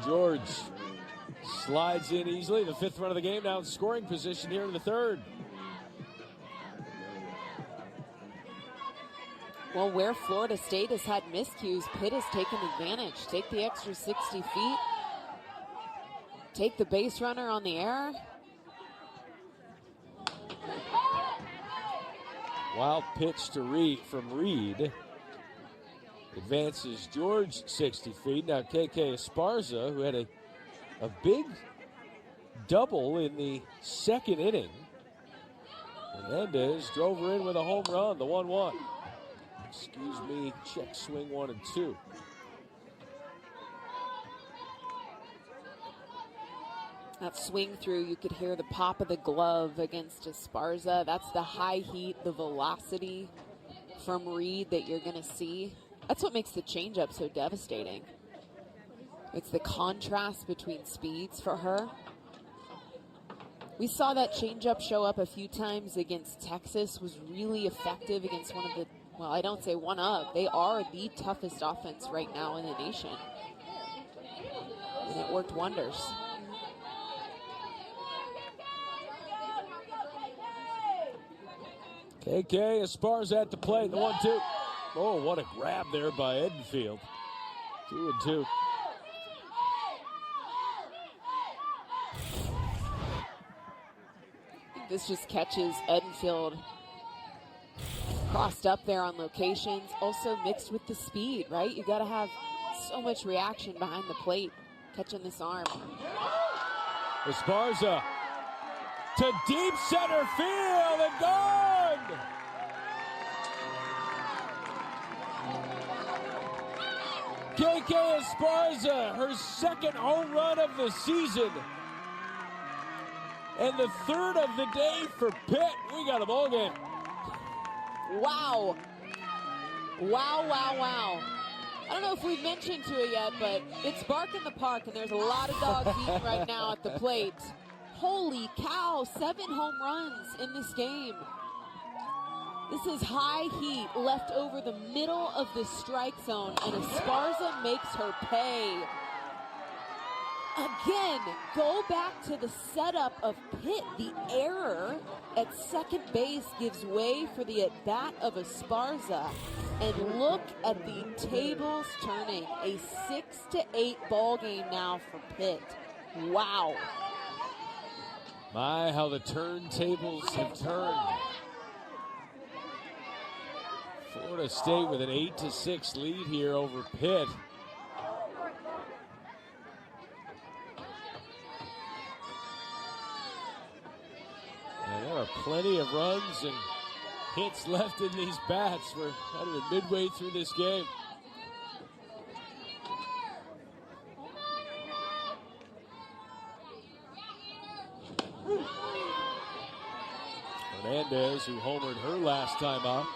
George slides in easily. The 5th run of the game, now in scoring position here in the 3rd. Well, where Florida State has had miscues, Pitt has taken advantage. Take the extra 60 feet. Take the base runner on the air. Wild pitch to Reed from Reed. Advances George 60 feet. Now KK Esparza, who had a big double in the 2nd inning. Hernandez drove her in with a home run, the 1-1. Excuse me, check swing 1 and 2. That swing through, you could hear the pop of the glove against Esparza. That's the high heat, the velocity from Reed that you're going to see. That's what makes the changeup so devastating. It's the contrast between speeds for her. We saw that changeup show up a few times against Texas, was really effective against one of the, well, I don't say one of, they are the toughest offense right now in the nation. And it worked wonders. KK Esparza at the plate, the 1-2. Oh, what a grab there by Edenfield. 2-2. This just catches Edenfield crossed up there on locations. Also mixed with the speed, right? You got to have so much reaction behind the plate, catching this arm. Esparza to deep center field and gone! KK Esparza, her 2nd home run of the season. And the 3rd of the day for Pitt. We got a ball game. Wow. Wow, wow, wow. I don't know if we've mentioned to it yet, but it's Bark in the Park, and there's a lot of dogs eating right now at the plate. Holy cow, 7 home runs in this game. This is high heat left over the middle of the strike zone, and Esparza makes her pay. Again, go back to the setup of Pitt. The error at second base gives way for the at-bat of Esparza. And look at the tables turning. A 6-8 ball game now for Pitt. Wow. My, how the turntables have turned. Florida State with an 8-6 lead here over Pitt. And there are plenty of runs and hits left in these bats. We're not even midway through this game. Hernandez, who homered her last time out,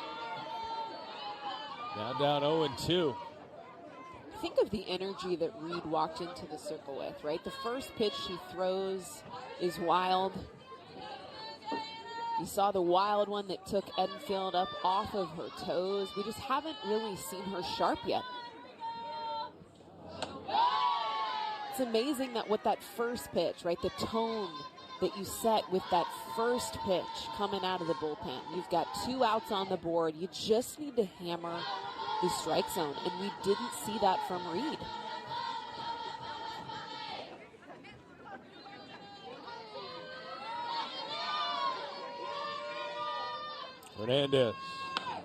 now down 0-2. Think of the energy that Reed walked into the circle with, right? The first pitch she throws is wild. You saw the wild one that took Edenfield up off of her toes. We just haven't really seen her sharp yet. It's amazing that with that first pitch, right, the tone that you set with that first pitch coming out of the bullpen. You've got 2 outs on the board. You just need to hammer the strike zone, and we didn't see that from Reed. Hernandez,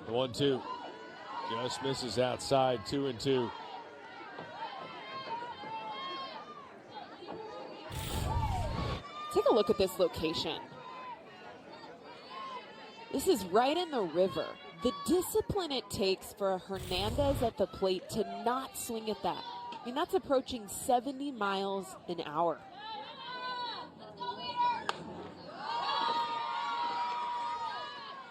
the 1-2. Just misses outside, 2-2. Take a look at this location. This is right in the river. The discipline it takes for Hernandez at the plate to not swing at that. I mean, that's approaching 70 miles an hour.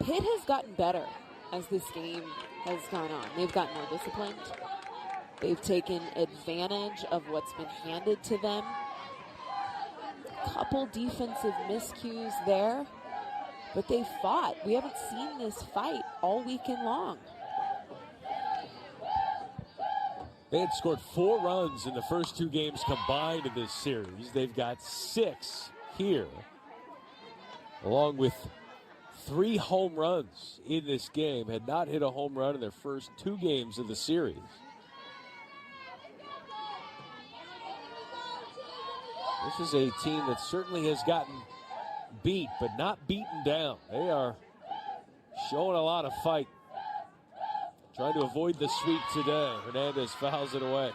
Pitt has gotten better as this game has gone on. They've gotten more disciplined. They've taken advantage of what's been handed to them. Couple defensive miscues there, but they fought. We haven't seen this fight all weekend long. They had scored 4 runs in the first 2 games combined in this series. They've got 6 here, along with 3 home runs in this game. Had not hit a home run in their first 2 games of the series. This is a team that certainly has gotten beat, but not beaten down. They are showing a lot of fight. Trying to avoid the sweep today. Hernandez fouls it away.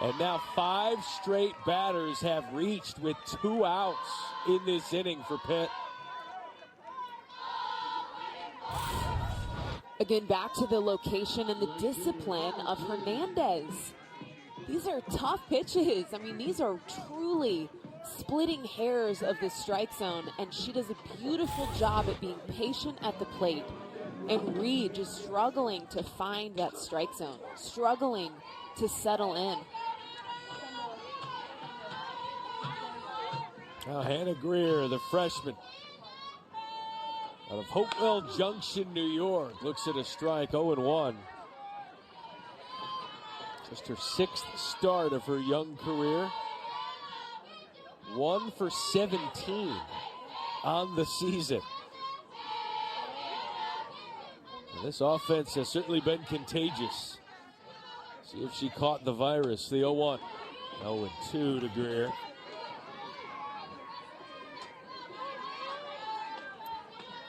And now 5 straight batters have reached with 2 outs in this inning for Pitt. Again, back to the location and the discipline of Hernandez. These are tough pitches. I mean, these are truly splitting hairs of the strike zone, and she does a beautiful job at being patient at the plate. And Reed just struggling to find that strike zone, struggling to settle in. Now Hannah Greer, the freshman out of Hopewell Junction, New York, looks at a strike, 0-1. Just her 6th start of her young career. 1 for 17 on the season. And this offense has certainly been contagious. See if she caught the virus. The 0-1. 0-2 to Greer.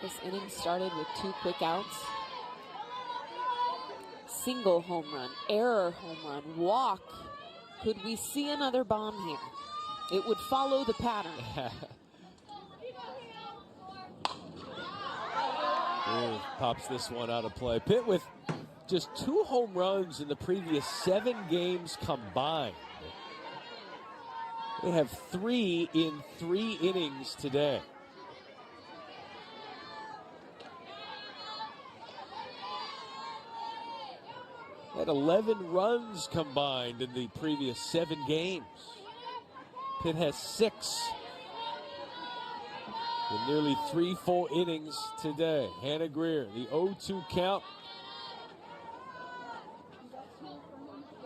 This inning started with 2 quick outs. Single home run, error home run, walk. Could we see another bomb here? It would follow the pattern. Pops this one out of play. Pitt with just 2 home runs in the previous 7 games combined. They have 3 in 3 innings today. Had 11 runs combined in the previous 7 games. Pitt has 6 in nearly 3 full innings today. Hannah Greer, the 0-2 count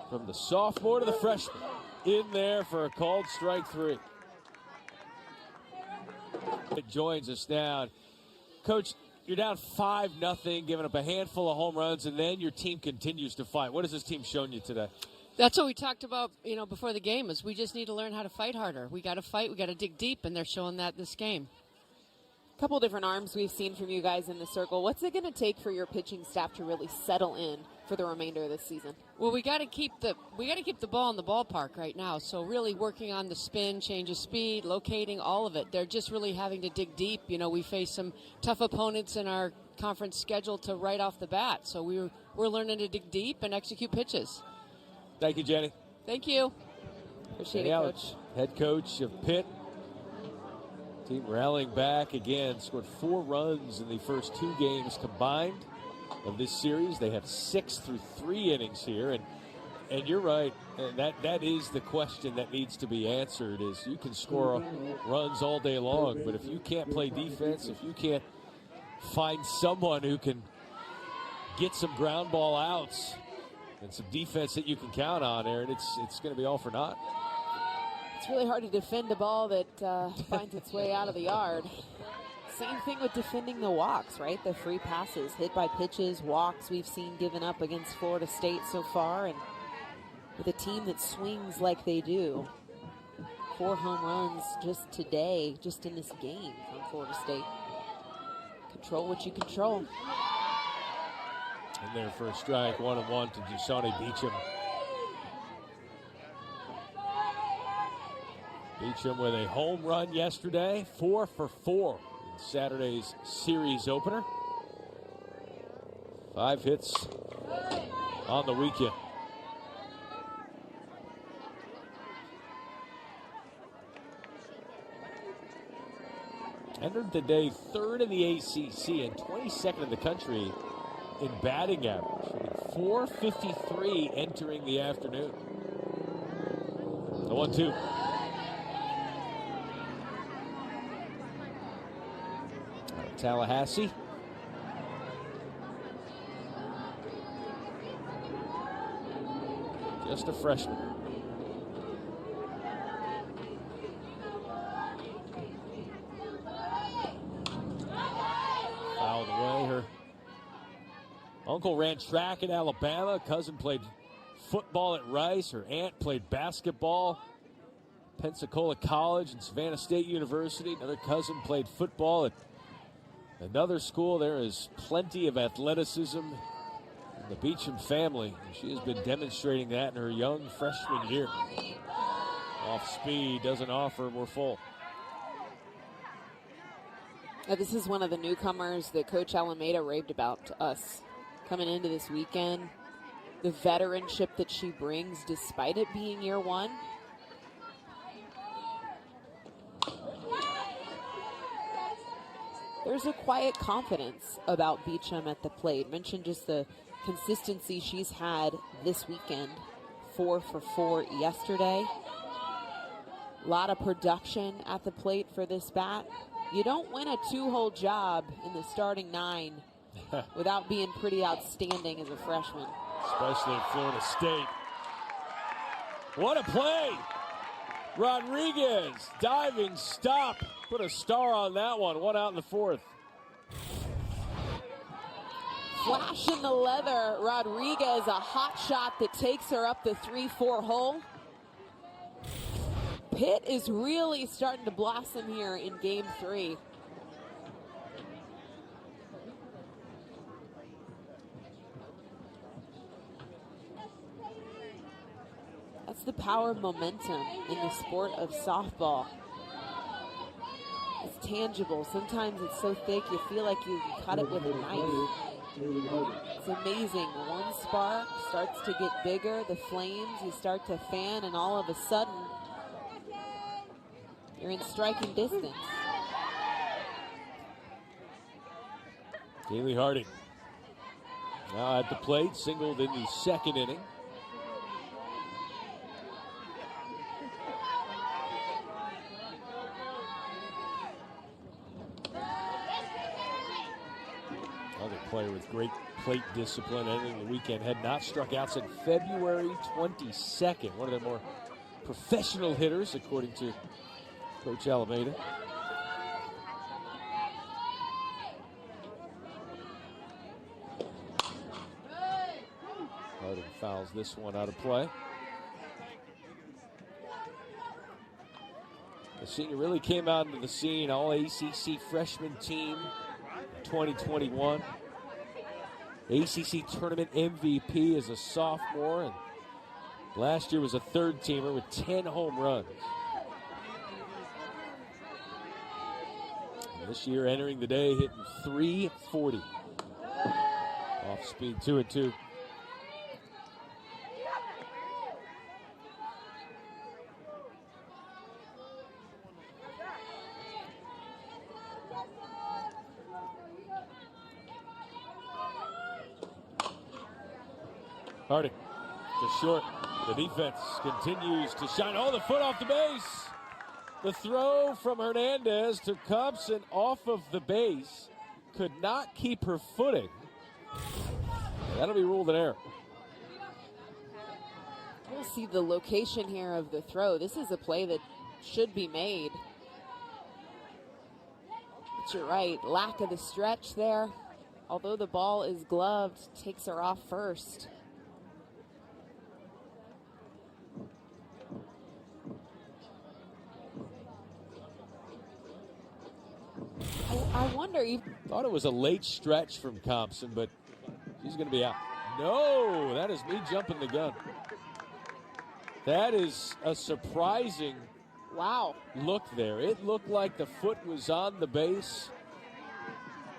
from the sophomore to the freshman. In there for a called strike 3. It joins us now. Coach, you're down 5-0, giving up a handful of home runs, and then your team continues to fight. What has this team shown you today? That's what we talked about, before the game, is we just need to learn how to fight harder. We got to fight, we got to dig deep, and they're showing that this game. Couple different arms we've seen from you guys in the circle. What's it going to take for your pitching staff to really settle in for the remainder of this season? Well, we got to keep the ball in the ballpark right now. So really working on the spin, change of speed, locating all of it. They're just really having to dig deep. You know, we face some tough opponents in our conference schedule to right off the bat. So we're learning to dig deep and execute pitches. Thank you, Jenny. Thank you. Appreciate it, Coach. Head coach of Pitt. Team rallying back again, scored 4 runs in the first 2 games combined of this series. They have 6 through 3 innings here, and you're right. That is the question that needs to be answered. Is you can score runs all day long, but if you can't play defense, if you can't find someone who can get some ground ball outs and some defense that you can count on, Aaron, it's going to be all for naught. It's really hard to defend a ball that finds its way out of the yard. Same thing with defending the walks, right? The free passes, hit by pitches, walks we've seen given up against Florida State so far. And with a team that swings like they do, 4 home runs just today, just in this game from Florida State. Control what you control. And there for a strike, 1-1 to Jusani Beecham. Beecham with a home run yesterday, 4 for 4 in Saturday's series opener. 5 hits on the weekend. Entered the day 3rd in the ACC and 22nd in the country in batting average. .453 entering the afternoon. The 1-2. Tallahassee. Just a freshman. Fouled away. Her uncle ran track at Alabama. Cousin played football at Rice. Her aunt played basketball. Pensacola College and Savannah State University. Another cousin played football at another school. There is plenty of athleticism in the Beecham family. She has been demonstrating that in her young freshman year. Off speed, doesn't offer, we're full. This is one of the newcomers that Coach Alameda raved about to us coming into this weekend. The veteranship that she brings despite it being year 1. There's a quiet confidence about Beecham at the plate. Mentioned just the consistency she's had this weekend. 4 for 4 yesterday. A lot of production at the plate for this bat. You don't win a 2-hole job in the starting 9 without being pretty outstanding as a freshman. Especially at Florida State. What a play! Rodriguez, diving stop. Put a star on that one. 1 out in the 4th. Flash in the leather. Rodriguez, a hot shot that takes her up the 3-4 hole. Pitt is really starting to blossom here in game 3. That's the power of momentum in the sport of softball. It's tangible. Sometimes it's so thick you feel like you can cut it with a knife. It's amazing. One spark starts to get bigger, the flames, you start to fan, and all of a sudden, you're in striking distance. Kaylee Harding now at the plate, singled in the 2nd inning. Another player with great plate discipline ending the weekend. Had not struck out since February 22nd. One of the more professional hitters, according to Coach Alameda. Harding fouls this one out of play. The senior really came out into the scene, all ACC freshman team 2021. ACC tournament MVP as a sophomore, and last year was a third teamer with 10 home runs. And this year entering the day hitting .340. Off speed 2-2. Harding just short. The defense continues to shine. Oh, the foot off the base. The throw from Hernandez to Compson off of the base. Could not keep her footing. That'll be ruled an error. We'll see the location here of the throw. This is a play that should be made. But you're right, lack of the stretch there. Although the ball is gloved, takes her off first. I wonder if... Thought it was a late stretch from Compson, but she's going to be out. No, that is me jumping the gun. That is a surprising look there. It looked like the foot was on the base,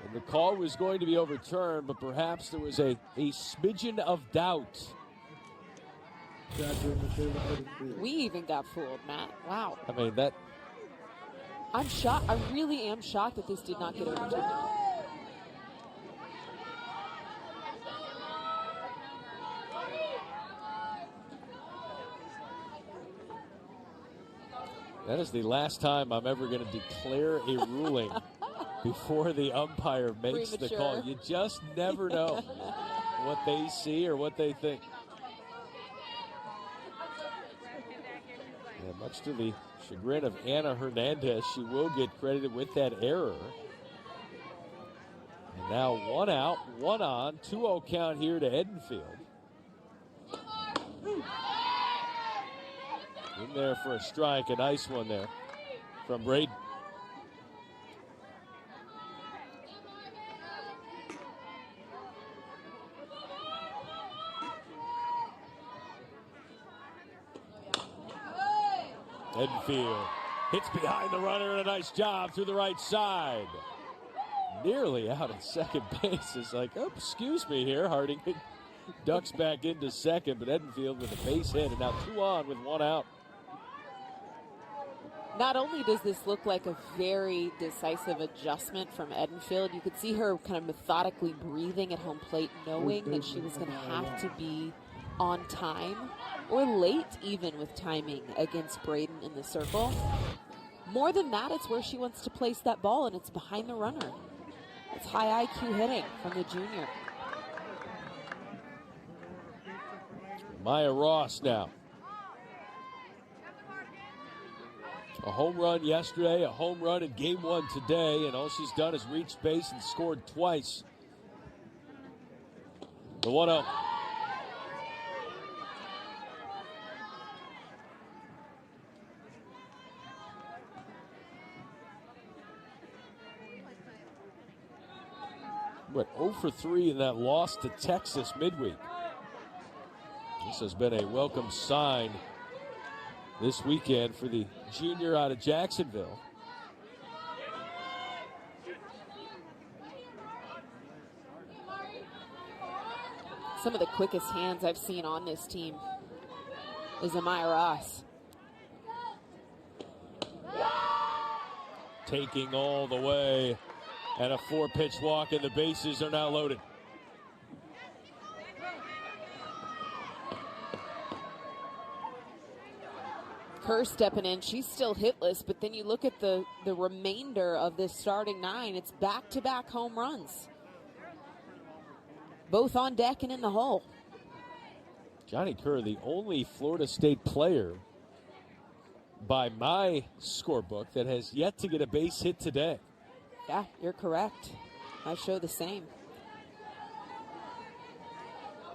and the call was going to be overturned, but perhaps there was a smidgen of doubt. We even got fooled, Matt. Wow. I mean, that... I'm shocked. I really am shocked that this did not get overturned. That is the last time I'm ever going to declare a ruling before the umpire makes the call. You just never know what they see or what they think. Yeah, much to the chagrin of Anna Hernandez, she will get credited with that error. And now 1 out, 1 on, 2-0 count here to Edenfield. In there for a strike, a nice one there from Braden. Edenfield hits behind the runner, and a nice job through the right side. Nearly out at second base. It's like, oh, excuse me here. Harding ducks back into second, but Edenfield with a base hit, and now 2 on with 1 out. Not only does this look like a very decisive adjustment from Edenfield, you could see her kind of methodically breathing at home plate, knowing that she was going to have to be on time or late even with timing against Braden in the circle. More than that, it's where she wants to place that ball, and it's behind the runner. It's high IQ hitting from the junior. Maya Ross now. A home run yesterday, a home run in game 1 today, and all she's done is reach base and scored twice. The 1-0. Went 0 for 3 in that loss to Texas midweek. This has been a welcome sign this weekend for the junior out of Jacksonville. Some of the quickest hands I've seen on this team is Amaya Ross. Taking all the way, and a 4-pitch walk, and the bases are now loaded. Kerr stepping in, she's still hitless, but then you look at the remainder of this starting 9, it's back-to-back home runs. Both on deck and in the hole. Johnny Kerr, the only Florida State player by my scorebook that has yet to get a base hit today. Yeah, you're correct. I show the same.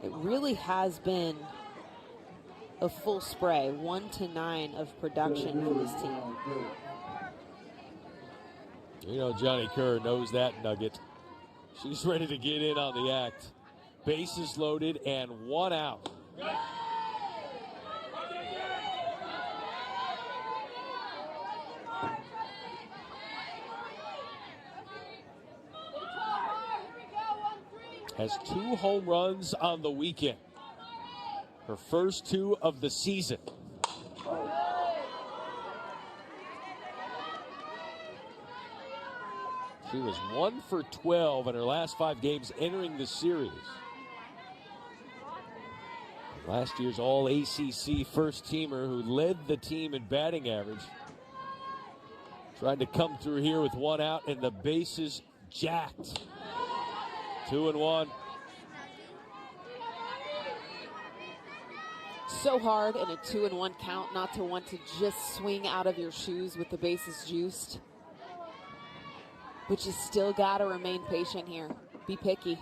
It really has been a full spray, 1 to 9 of production for this team. You know Johnny Kerr knows that nugget. She's ready to get in on the act. Bases loaded and one out. Has 2 home runs on the weekend. Her first 2 of the season. She was 1 for 12 in her last 5 games entering the series. Last year's All-ACC first-teamer who led the team in batting average. Trying to come through here with 1 out and the bases jacked. 2-1. So hard in a 2-1 count not to want to just swing out of your shoes with the bases juiced. But you still got to remain patient here. Be picky.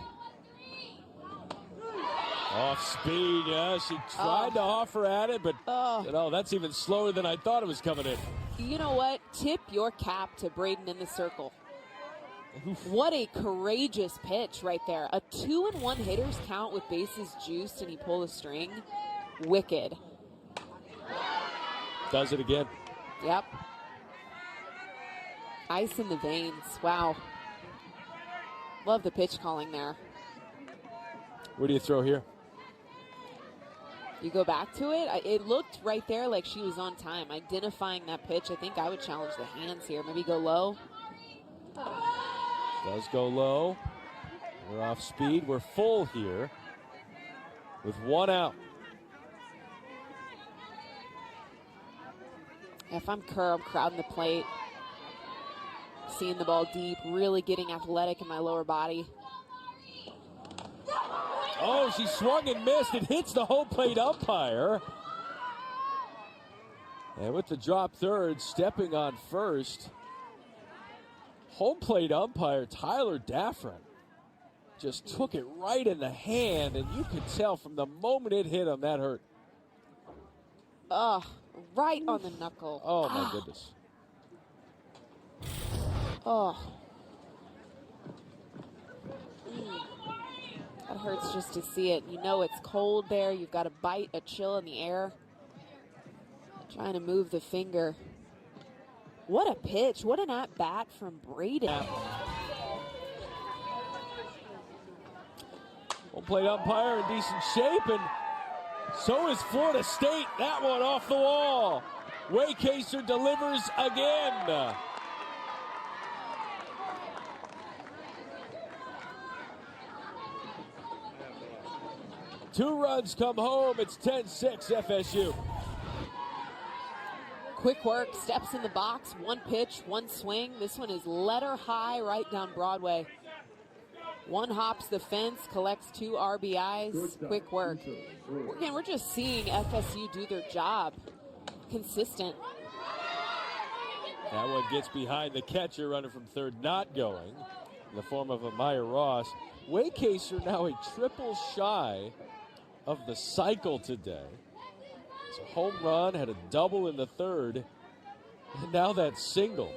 Off speed, yeah. She tried to offer at it, but that's even slower than I thought it was coming in. You know what? Tip your cap to Braden in the circle. What a courageous pitch right there. A 2-1 hitter's count with bases juiced and he pulled a string. Wicked. Does it again. Yep. Ice in the veins. Wow. Love the pitch calling there. Where do you throw here? You go back to it. It looked right there like she was on time. Identifying that pitch, I think I would challenge the hands here. Maybe go low. Does go low. We're off speed. We're full here with 1 out. If I'm Kerr, I'm crowding the plate. Seeing the ball deep, really getting athletic in my lower body. Oh, she swung and missed. It hits the home plate umpire. And with the drop third, stepping on first, home plate umpire Tyler Daffron just took it right in the hand, and you could tell from the moment it hit him, that hurt. Right on the knuckle. Oh, my goodness. That hurts just to see it. You know it's cold there. You've got a bite, a chill in the air. Trying to move the finger. What a pitch. What an at-bat from Braden. Home plate umpire in decent shape, and so is Florida State. That one off the wall. Waycaser delivers again. Two runs come home. It's 10-6 FSU. Quick work, steps in the box, one pitch, one swing. This one is letter high right down Broadway. One hops the fence, collects 2 RBIs. Quick work. Again, we're just seeing FSU do their job. Consistent. That one gets behind the catcher, runner from third not going in the form of Amaya Ross. Waycaser now a triple shy of the cycle today. It's a home run, had a double in the third, and now that single.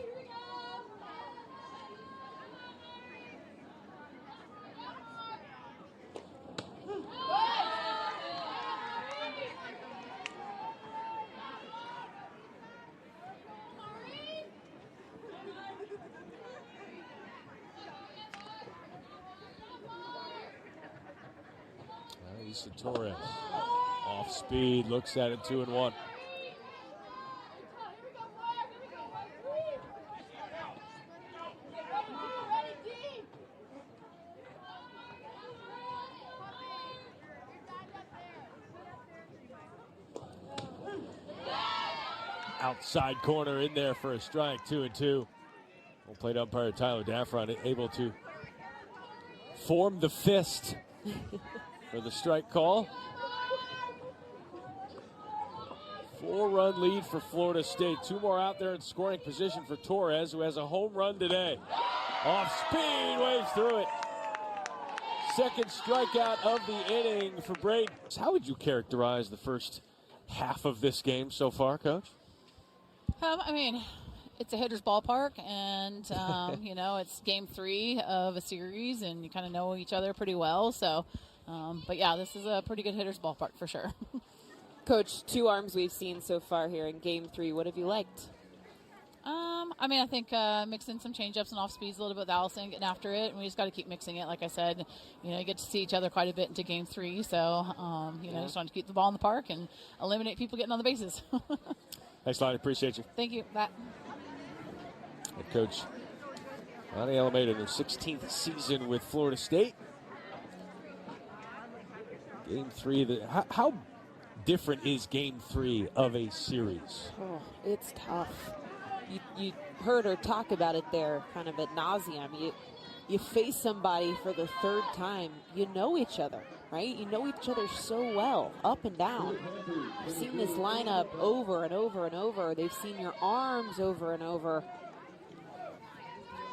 Lisa Torres off speed, looks at it 2-1. Outside corner in there for a strike, 2-2. Home plate umpire Tyler Daffron able to form the fist for the strike call. 4-run lead for Florida State. 2 more out there in scoring position for Torres, who has a home run today. Off speed, waves through it. Second strikeout of the inning for Braden. How would you characterize the first half of this game so far, Coach? it's a hitter's ballpark, and you know, it's game 3 of a series, and you kind of know each other pretty well. So, but yeah, this is a pretty good hitter's ballpark for sure. Coach, 2 arms we've seen so far here in game 3. What have you liked? I mean, I think mixing some change-ups and off-speeds a little bit with Allison, getting after it, and we just got to keep mixing it. Like I said, you know, you get to see each other quite a bit into game 3, so, you know, just trying to keep the ball in the park and eliminate people getting on the bases. Thanks, Lonnie. Appreciate you. Thank you. Matt. Head coach Lonnie Alameda in her 16th season with Florida State. Game 3. How different is game 3 of a series? Oh, it's tough. You heard her talk about it there kind of ad nauseum. You face somebody for the 3rd time. You know each other, right? You know each other so well, up and down. You've seen this lineup over and over and over. They've seen your arms over and over.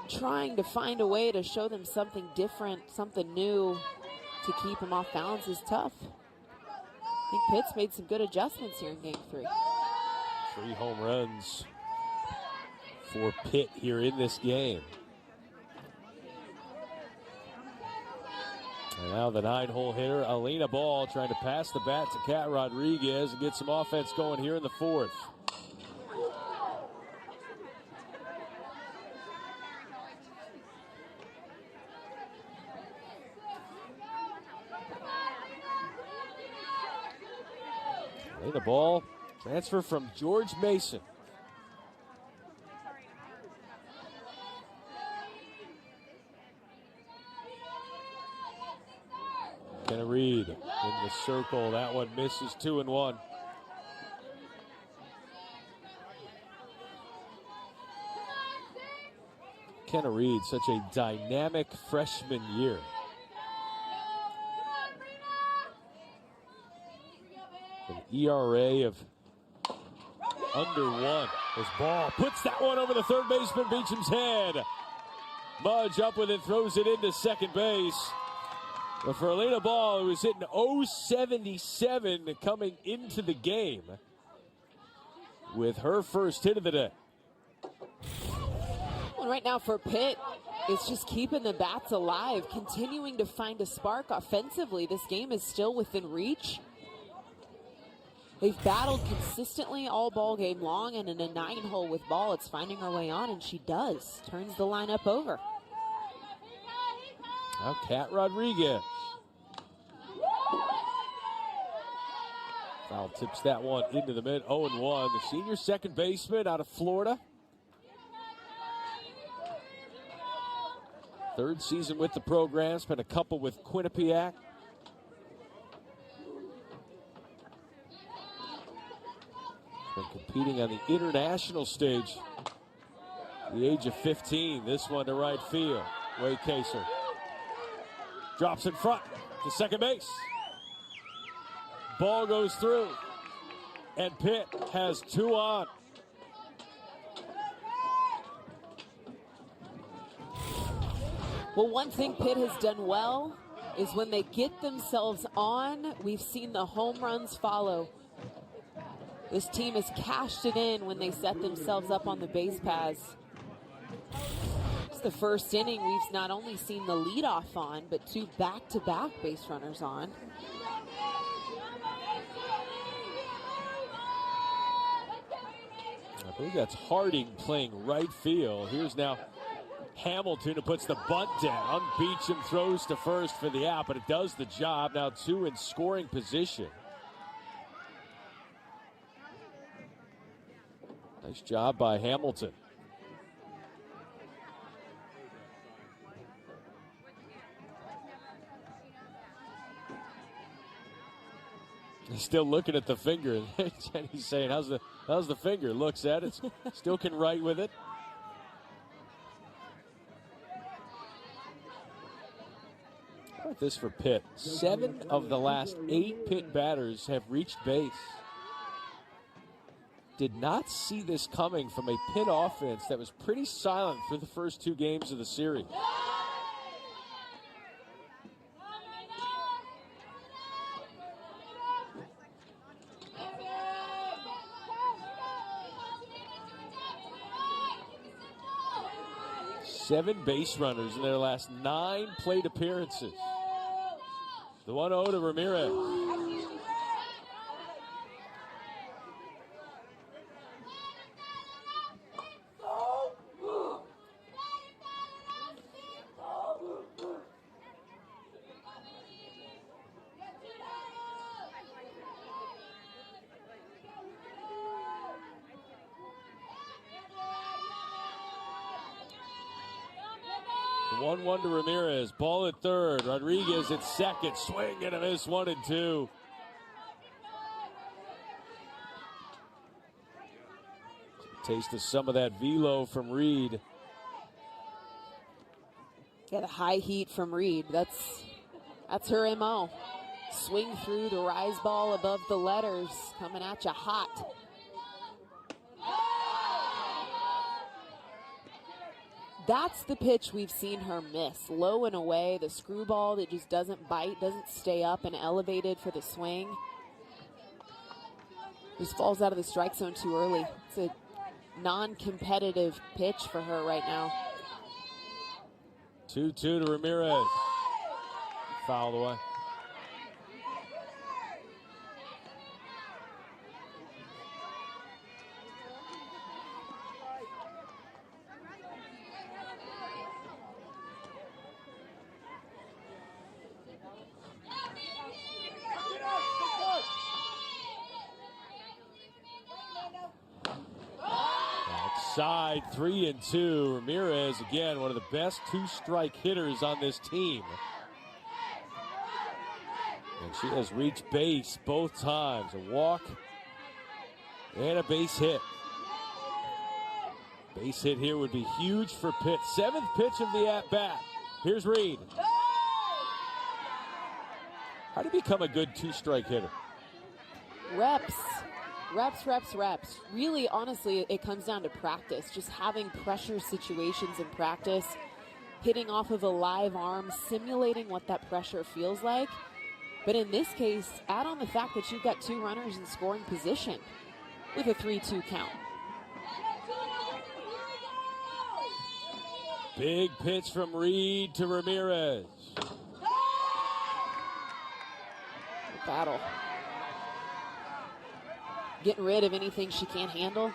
Trying to find a way to show them something different, something new to keep them off balance is tough. I think Pitt's made some good adjustments here in game 3. 3 home runs for Pitt here in this game. And now the 9-hole hitter, Alina Ball, trying to pass the bat to Kat Rodriguez and get some offense going here in the 4th. Alina Ball, transfer from George Mason. Kenna Reed in the circle. That one misses 2-1. Kenna Reed, such a dynamic freshman year. An ERA of under 1. This Ball puts that one over the third baseman Beecham's head. Mudge up with it, throws it into second base. But for Alina Ball, who was hitting .077 coming into the game with her first hit of the day. Well, right now for Pitt, it's just keeping the bats alive, continuing to find a spark offensively. This game is still within reach. They've battled consistently all ball game long, and in a 9-hole with Ball, it's finding her way on, and she does. Turns the lineup over. Now Kat Rodriguez. Foul tips that one into the mid. 0-1. The senior second baseman out of Florida. 3rd season with the program. Spent a couple with Quinnipiac. Been competing on the international stage. At the age of 15. This one to right field. Wade Kaser. Drops in front to second base. Ball goes through. And Pitt has 2 on. Well, one thing Pitt has done well is when they get themselves on, we've seen the home runs follow. This team has cashed it in when they set themselves up on the base paths. It's the first inning we've not only seen the leadoff on, but 2 back-to-back base runners on. I believe that's Harding playing right field. Here's now Hamilton who puts the bunt down. Beecham throws to first for the out, but it does the job. Now 2 in scoring position. Nice job by Hamilton. He's still looking at the finger. Jenny's saying, how's the finger? Looks at it, still can write with it. How about this for Pitt? 7 of the last 8 Pitt batters have reached base. Did not see this coming from a Pitt offense that was pretty silent through the first 2 games of the series. 7 base runners in their last 9 plate appearances. The 1-0 to Ramirez. The 1-1 to Ramirez. Ball at third. Rodriguez at second. Swing and a miss. 1-2. Taste of some of that velo from Reed. Yeah, the high heat from Reed. That's her MO. Swing through the rise ball above the letters. Coming at you hot. That's the pitch we've seen her miss. Low and away, the screwball that just doesn't bite, doesn't stay up and elevated for the swing. Just falls out of the strike zone too early. It's a non-competitive pitch for her right now. 2-2 to Ramirez. Fouled away. Side 3-2. Ramirez, again, one of the best 2-strike hitters on this team. And she has reached base both times. A walk and a base hit. Base hit here would be huge for Pitt. 7th pitch of the at-bat. Here's Reed. How do you become a good 2-strike hitter? Reps. Really, honestly, it comes down to practice. Just having pressure situations in practice, hitting off of a live arm, simulating what that pressure feels like. But in this case, add on the fact that you've got 2 runners in scoring position with a 3-2 count. Big pitch from Reed to Ramirez. Battle. Getting rid of anything she can't handle.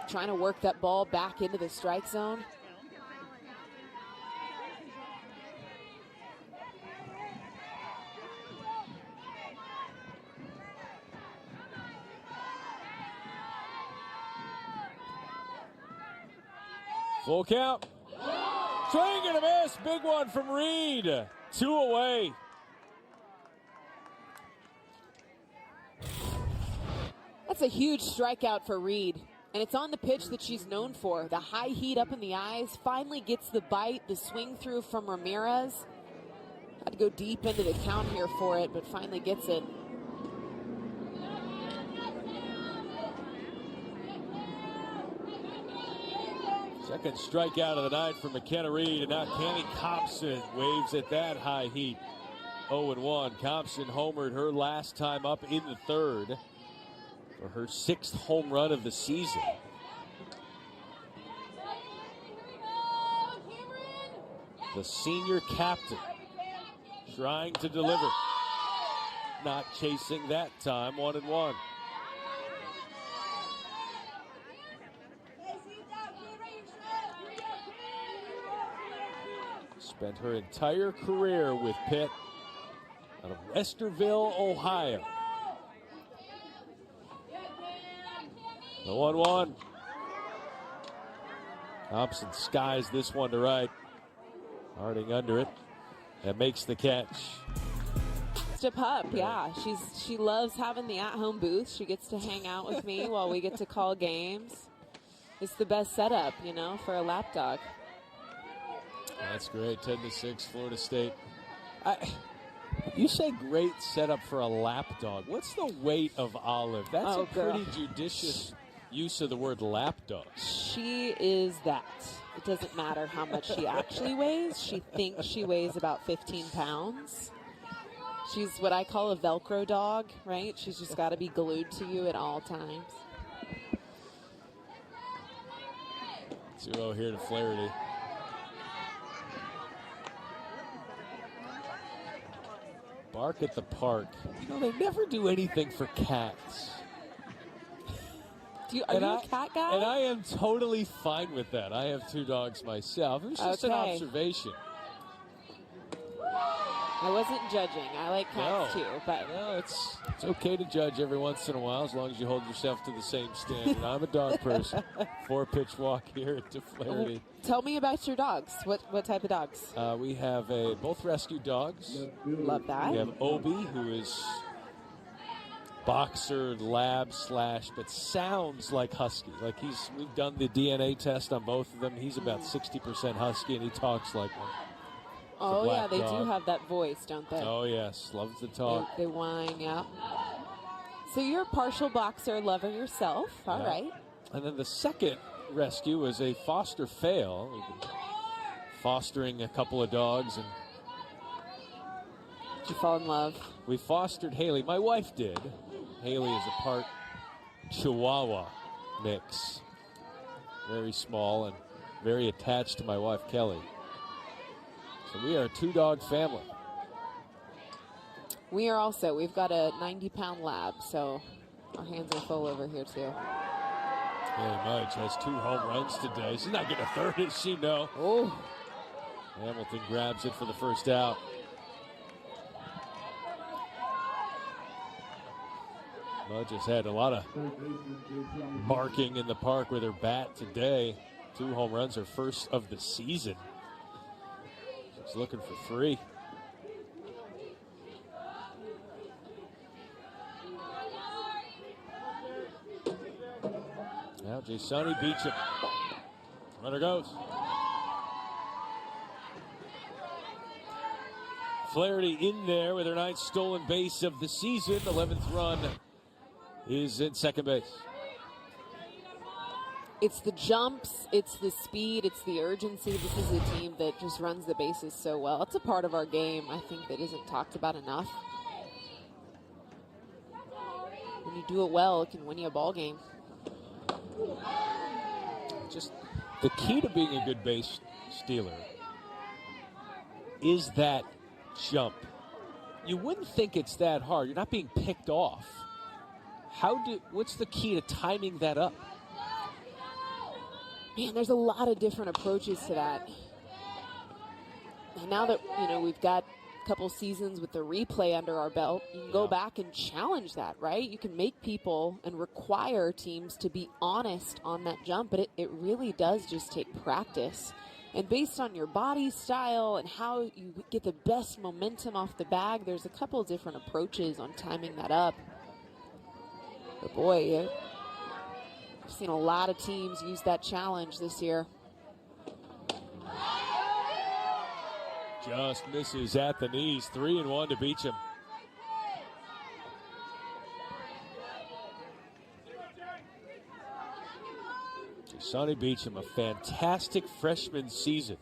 Trying to work that ball back into the strike zone. Full count. Swing and a miss. Big one from Reed. 2 away. That's a huge strikeout for Reed. And it's on the pitch that she's known for. The high heat up in the eyes. Finally gets the bite, the swing through from Ramirez. Had to go deep into the count here for it, but finally gets it. Second strikeout of the night for McKenna Reed, and now Cami Compson waves at that high heat. 0-1. Compson homered her last time up in the third for her 6th home run of the season. The senior captain trying to deliver. Not chasing that time. 1-1. Spent her entire career with Pitt out of Westerville, Ohio. The 1-1. Thompson skies this one to right. Harding under it and makes the catch. Just a pup, yeah. She loves having the at-home booth. She gets to hang out with me while we get to call games. It's the best setup, you know, for a lapdog. That's great. 10-6, Florida State. You say great setup for a lapdog. What's the weight of Olive? That's a pretty judicious use of the word lapdog. She is that. It doesn't matter how much she actually weighs. She thinks she weighs about 15 pounds. She's what I call a Velcro dog, right? She's just got to be glued to you at all times. 2-0 here to Flaherty. Bark at the park. You know, they never do anything for cats. Are you a cat guy? And I am totally fine with that. I have 2 dogs myself. It was just an observation. I wasn't judging. I like cats too, but it's okay to judge every once in a while as long as you hold yourself to the same standard. I'm a dog person. 4-pitch walk here to Flaherty. Tell me about your dogs. What type of dogs? We have both rescue dogs. Love that. We have Obi, who is boxer, lab / but sounds like husky. Like we've done the DNA test on both of them. He's about 60% husky, and he talks like one. Oh, yeah, they do have that voice, don't they? Oh, yes, loves to talk. They whine, yeah. So you're a partial boxer lover yourself. All right. And then the second rescue was a foster fail. We've been fostering a couple of dogs. And did you fall in love? We fostered Haley. My wife did. Haley is a part Chihuahua mix. Very small and very attached to my wife, Kelly. So we are a 2-dog family. We are also. We've got a 90-pound lab, so our hands are full over here, too. Haley Mudge has 2 home runs today. She's not getting a third, is she? No. Oh. Hamilton grabs it for the first out. Mudge has had a lot of marking in the park with her bat today. 2 home runs, her first of the season. She's looking for 3. Now Jasoni Beecham. Runner goes. Flaherty in there with her 9th stolen base of the season. 11th run is in second base. It's the jumps, it's the speed, it's the urgency. This is a team that just runs the bases so well. It's a part of our game, I think, that isn't talked about enough. When you do it well, it can win you a ball game. Just the key to being a good base stealer is that jump. You wouldn't think it's that hard. You're not being picked off. What's the key to timing that up? Man, there's a lot of different approaches to that. And now that, we've got a couple seasons with the replay under our belt, you can go back and challenge that, right? You can make people and require teams to be honest on that jump, but it really does just take practice. And based on your body style and how you get the best momentum off the bag, there's a couple of different approaches on timing that up. But boy, I've seen a lot of teams use that challenge this year. Just misses at the knees. 3-1 to Beecham. Sonny Beecham, a fantastic freshman season.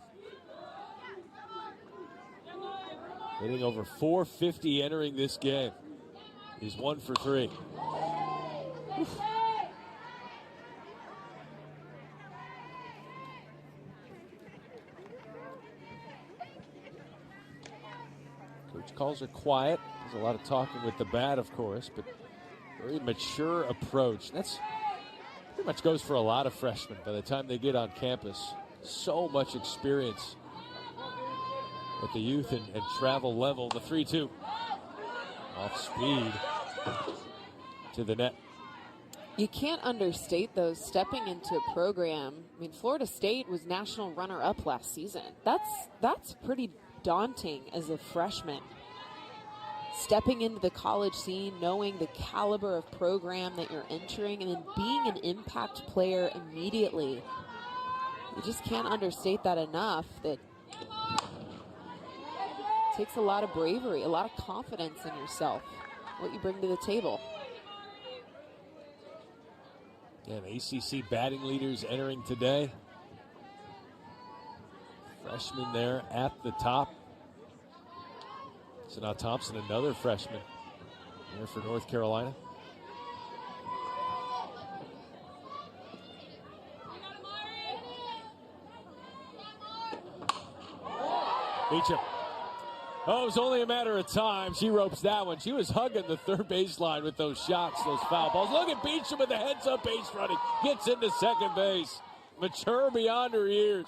Hitting over 450 entering this game. He's 1 for 3. Oof. Coach calls her quiet. There's a lot of talking with the bat, of course, but very mature approach. That's pretty much goes for a lot of freshmen by the time they get on campus. So much experience at the youth and travel level. The 3-2. Off speed to the net. You can't understate those stepping into a program. I mean, Florida State was national runner-up last season. That's pretty daunting as a freshman. Stepping into the college scene, knowing the caliber of program that you're entering, and then being an impact player immediately. You just can't understate that enough. That it takes a lot of bravery, a lot of confidence in yourself, what you bring to the table. Yeah, the ACC batting leaders entering today. Freshman there at the top. So now Thompson, another freshman there for North Carolina. Beecham Oh, it was only a matter of time. She ropes that one. She was hugging the third baseline with those shots, those foul balls. Look at Beecham with the heads-up base running. Gets into second base. Mature beyond her years.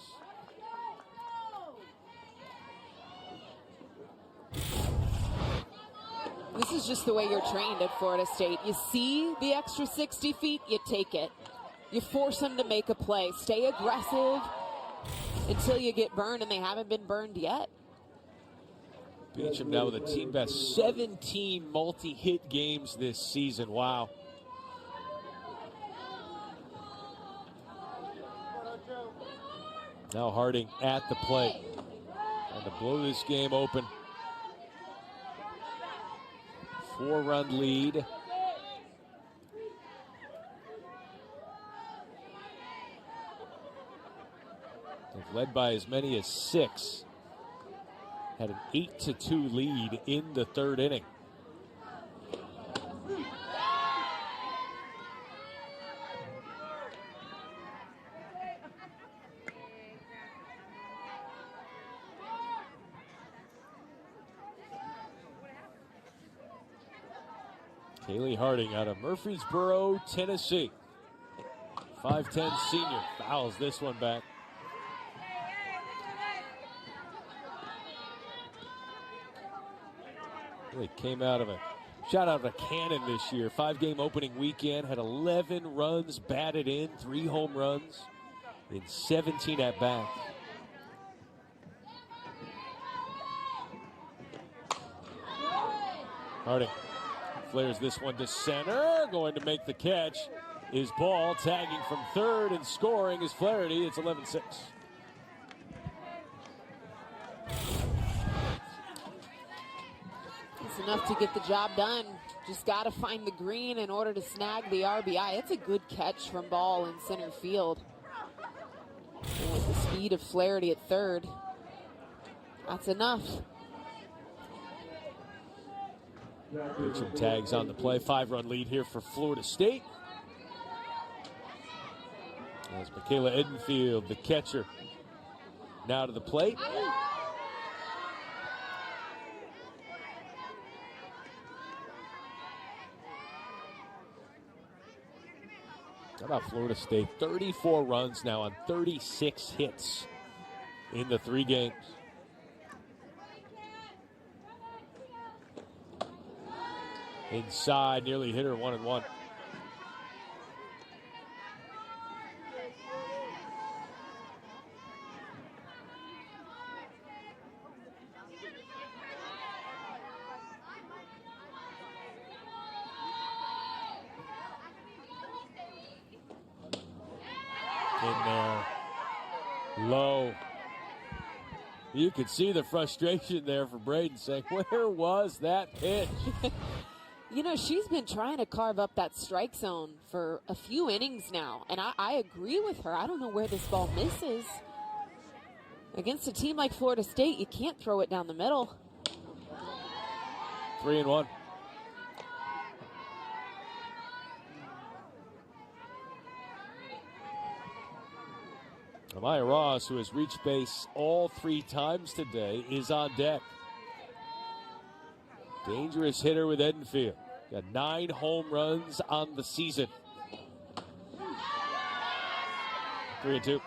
This is just the way you're trained at Florida State. You see the extra 60 feet, you take it. You force them to make a play. Stay aggressive until you get burned, and they haven't been burned yet. Beecham now with a team best 17 multi-hit games this season. Wow. Now Harding at the plate. And to blow this game open. 4-run lead. They've led by as many as 6. Had an 8-2 lead in the third inning. Kaylee Harding out of Murfreesboro, Tennessee. 5'10" senior. Fouls this one back. Really came out of a shot out of a cannon this year. 5-game opening weekend. Had 11 runs batted in. 3 home runs in 17 at-bats. Harding flares this one to center. Going to make the catch is Ball. Tagging from third and scoring is Flaherty. It's 11-6. It's enough to get the job done. Just got to find the green in order to snag the RBI. It's a good catch from Ball in center field. And with the speed of Flaherty at third, that's enough. Beecham tags on the play. 5-run lead here for Florida State. As Michaela Edenfield, the catcher, now to the plate. How about Florida State? 34 runs now on 36 hits in the 3 games. Inside, nearly hit her 1-1. In there, low. You could see the frustration there for Braden, saying, where was that pitch? You know, she's been trying to carve up that strike zone for a few innings now, and I agree with her. I don't know where this ball misses. Against a team like Florida State, you can't throw it down the middle. 3-1. Amaya Ross, who has reached base all 3 times today, is on deck. Dangerous hitter with Edenfield. Got 9 home runs on the season. 3-2.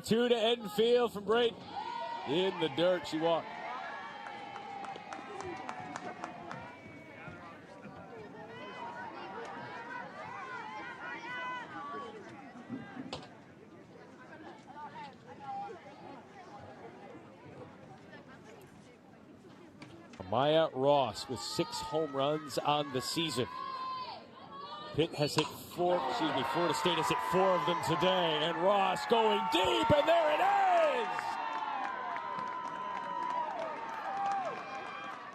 To Edenfield from Brayton. In the dirt, she walked. Amaya Ross with 6 home runs on the season. Pitt has hit Florida State has hit 4 of them today, and Ross going deep, and there it is!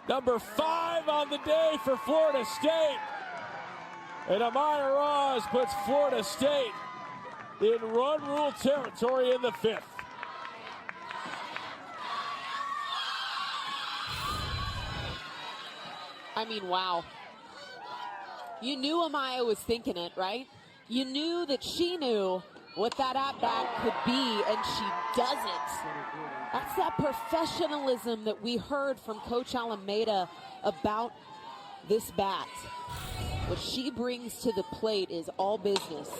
Number 5 on the day for Florida State. And Amaya Ross puts Florida State in run rule territory in the 5th. I mean, wow. You knew Amaya was thinking it, right? You knew that she knew what that at-bat could be, and she does it. That's that professionalism that we heard from Coach Alameda about this bat. What she brings to the plate is all business.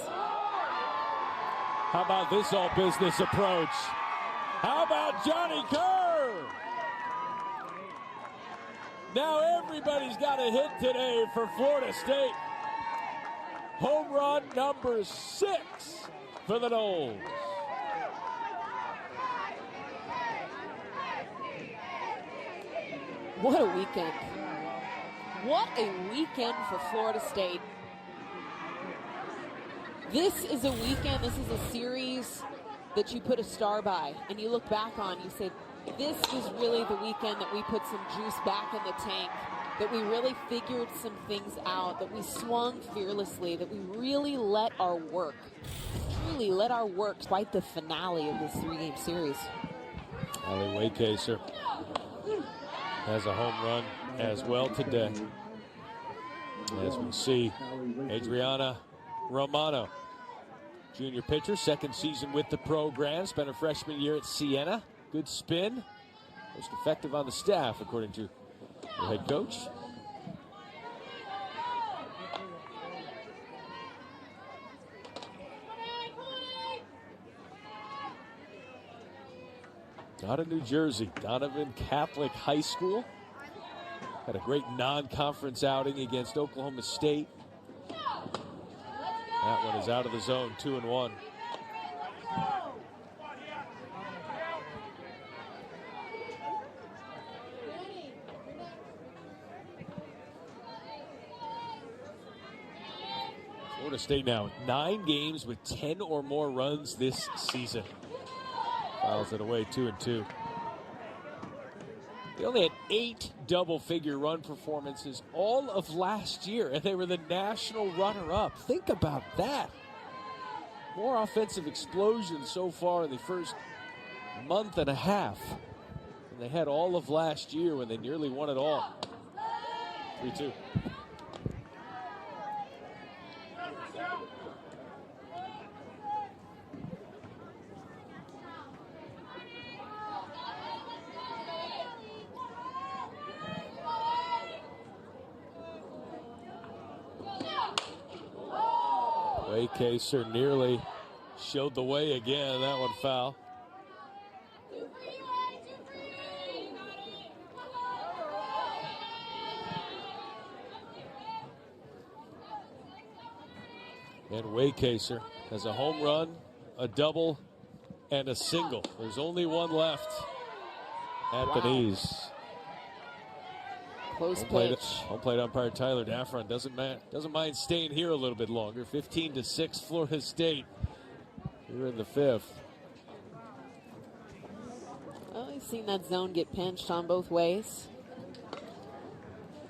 How about this all business approach? How about Johnny Kerr? Now everybody's got a hit today for Florida State. Home run number 6 for the Noles. What a weekend. What a weekend for Florida State. This is a weekend, this is a series that you put a star by and you look back on, you say, this was really the weekend that we put some juice back in the tank, that we really figured some things out, that we swung fearlessly, that we really let our work, truly let our work fight the finale of this 3-game series. Ali Waycaser has a home run as well today. As we see, Adriana Romano, junior pitcher, second season with the program, spent her freshman year at Siena. Good spin, most effective on the staff, according to the head coach. Out of New Jersey, Donovan Catholic High School. Had a great non-conference outing against Oklahoma State. That one is out of the zone, 2-1. Florida State now 9 games with 10 or more runs this season. Fouls it away, 2-2. They only had 8 double-figure run performances all of last year, and they were the national runner-up. Think about that. More offensive explosion so far in the first month and a half than they had all of last year when they nearly won it all. 3-2. Waycaser nearly showed the way again. That one foul. And Waycaser has a home run, a double, and a single. There's only one left at the knees. Close pitch. Home plate umpire Tyler Daffron doesn't mind staying here a little bit longer. 15-6 Florida State here in the 5th. Well, we've seen that zone get pinched on both ways,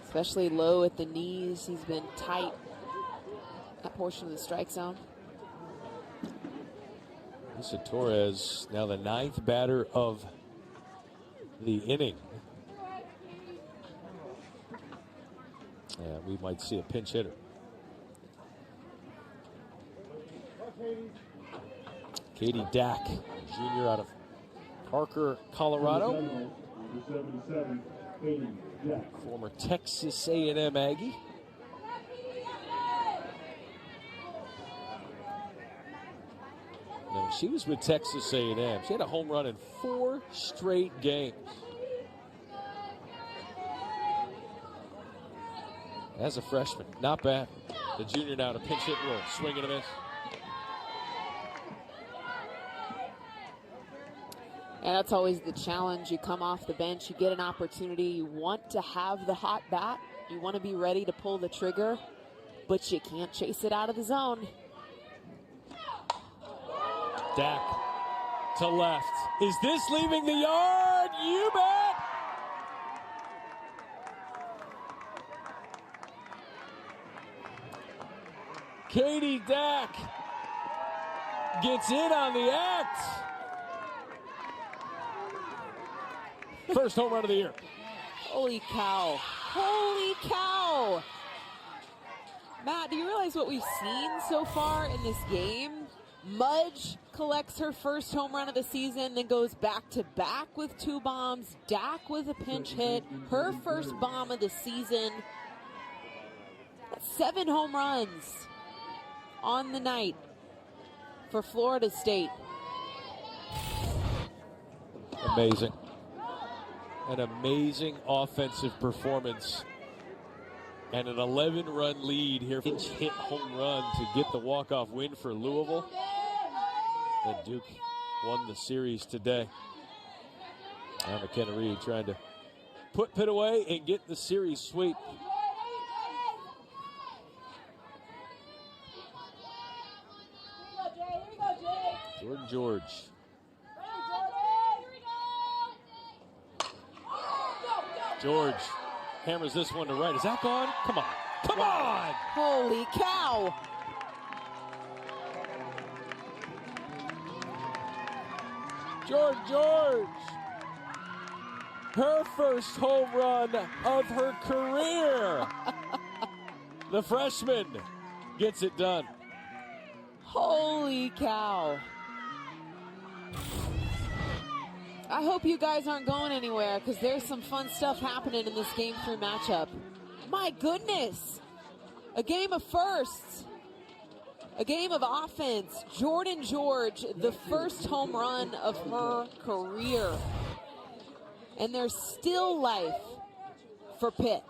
especially low at the knees. He's been tight, that portion of the strike zone. Lisa Torres now the 9th batter of the inning. Yeah, we might see a pinch hitter. Katie Dack, junior out of Parker, Colorado. Former Texas A&M Aggie. Now, when she was with Texas A&M, she had a home run in 4 straight games. As a freshman, not bad. The junior now to pinch hit roll, swing and a miss. And that's always the challenge. You come off the bench, you get an opportunity, you want to have the hot bat, you want to be ready to pull the trigger, but you can't chase it out of the zone. Dack to left. Is this leaving the yard? You bet! Katie Dack gets in on the act. First home run of the year. Holy cow. Holy cow. realize what we've seen so far in this game? Mudge collects her first home run of the season, then goes back-to-back with 2 bombs. Dak with a pinch hit, her first bomb of the season. 7 home runs on the night for Florida State. Amazing. An amazing offensive performance. And an 11-run lead here. Pinch hit home run to get the walk-off win for Louisville. And Duke won the series today. Now McKenna Reed trying to put Pitt away and get the series sweep. Jordan George. George hammers this one to right. Is that gone? Come on. Come on! Holy cow! George. Her first home run of her career. The freshman gets it done. Holy cow. I hope you guys aren't going anywhere because there's some fun stuff happening in this Game 3 matchup. My goodness. A game of firsts. A game of offense. Jordan George, the first home run of her career. And there's still life for Pitt.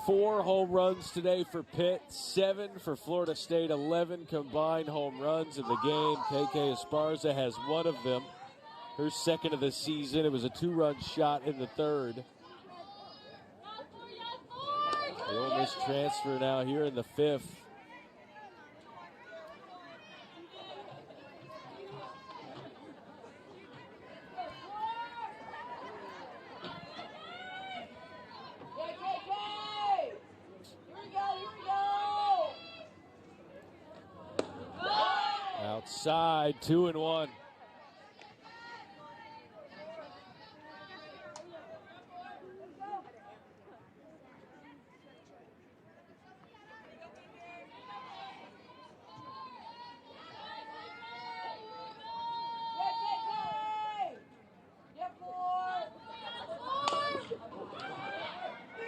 Four home runs today for Pitt, 7 for Florida State, 11 combined home runs in the game. KK Esparza has one of them, her second of the season. It was a 2-run shot in the third. The Ole Miss transfer now here in the 5th. Outside, 2-1.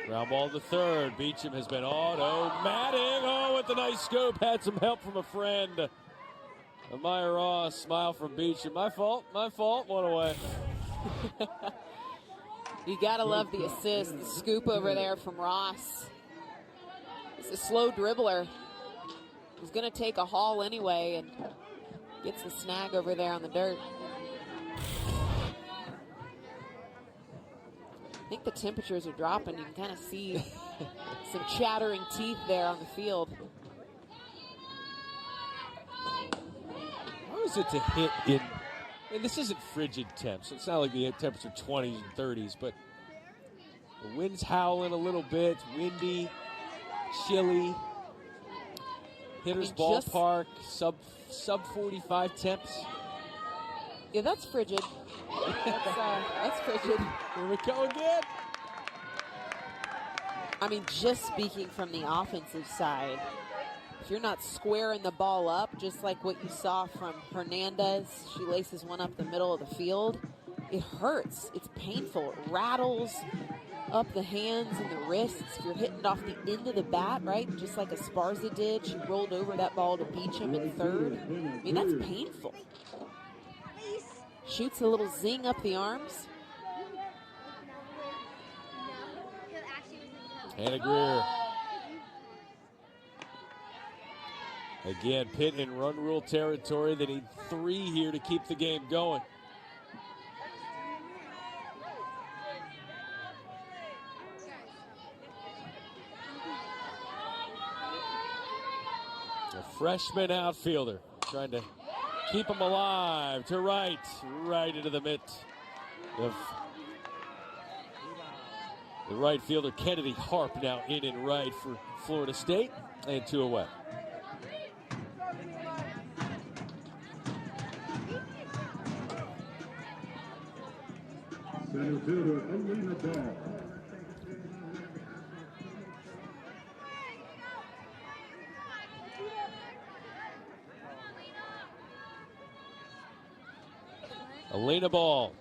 Ground ball to third. Beecham has been automatic. Oh, with the nice scoop. Had some help from a friend. Amaya Ross, smile from Beecham. My fault, one away. You gotta love the assist, the scoop over there from Ross. It's a slow dribbler. He's gonna take a haul anyway and gets the snag over there on the dirt. I think the temperatures are dropping. You can kind of see some chattering teeth there on the field. How is it to hit in, and this isn't frigid temps, so it's not like the temps are 20s and 30s, but the wind's howling a little bit, windy, chilly. Hitter's ballpark, sub 45 temps. Yeah, that's frigid. That's frigid. Here we go again. I mean, just speaking from the offensive side, if you're not squaring the ball up, just like what you saw from Hernandez, she laces one up the middle of the field, it hurts. It's painful. It rattles up the hands and the wrists. If you're hitting off the end of the bat, right, just like Esparza did, she rolled over that ball to Beecham in third. I mean, that's painful. Shoots a little zing up the arms. Hannah Greer. Again, Pitt in run rule territory. They need 3 here to keep the game going. A freshman outfielder trying to keep him alive to right into the mitt of the right fielder Kennedy Harp, now in and right for Florida State, and 2 away. center fielder, Elena Ball. Elena Ball,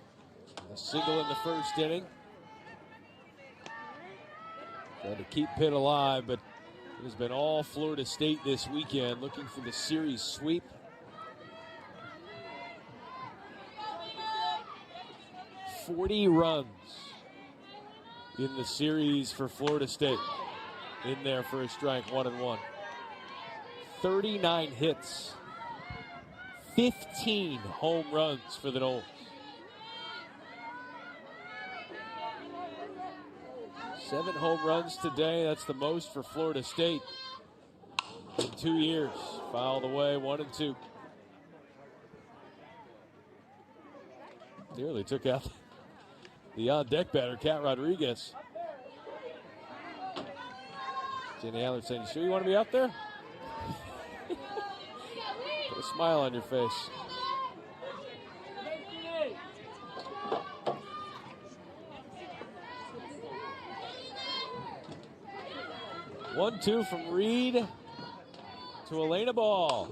a single in the first inning. Trying to keep Pitt alive, but it has been all Florida State this weekend, looking for the series sweep. "40 runs in the series for Florida State. In there for a strike, 1-1. 39 hits. 15 home runs for the Noles. 7 home runs today. That's the most for Florida State in 2 years. Fouled away, 1-2. Nearly took out the on-deck batter, Cat Rodriguez. Jenny Allen saying, "You sure you want to be out there?" Put a smile on your face. "1-2 from Reed to Elena Ball.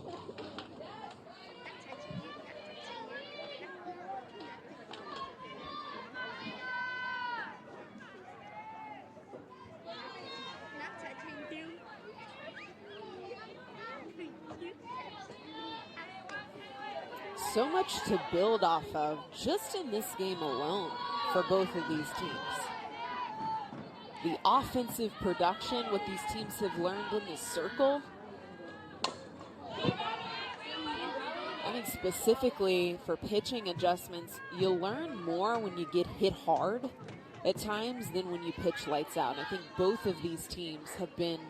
So much to build off of just in this game alone for both of these teams. The offensive production, what these teams have learned in the circle. I think specifically for pitching adjustments, you'll learn more when you get hit hard at times than when you pitch lights out. And I think both of these teams have been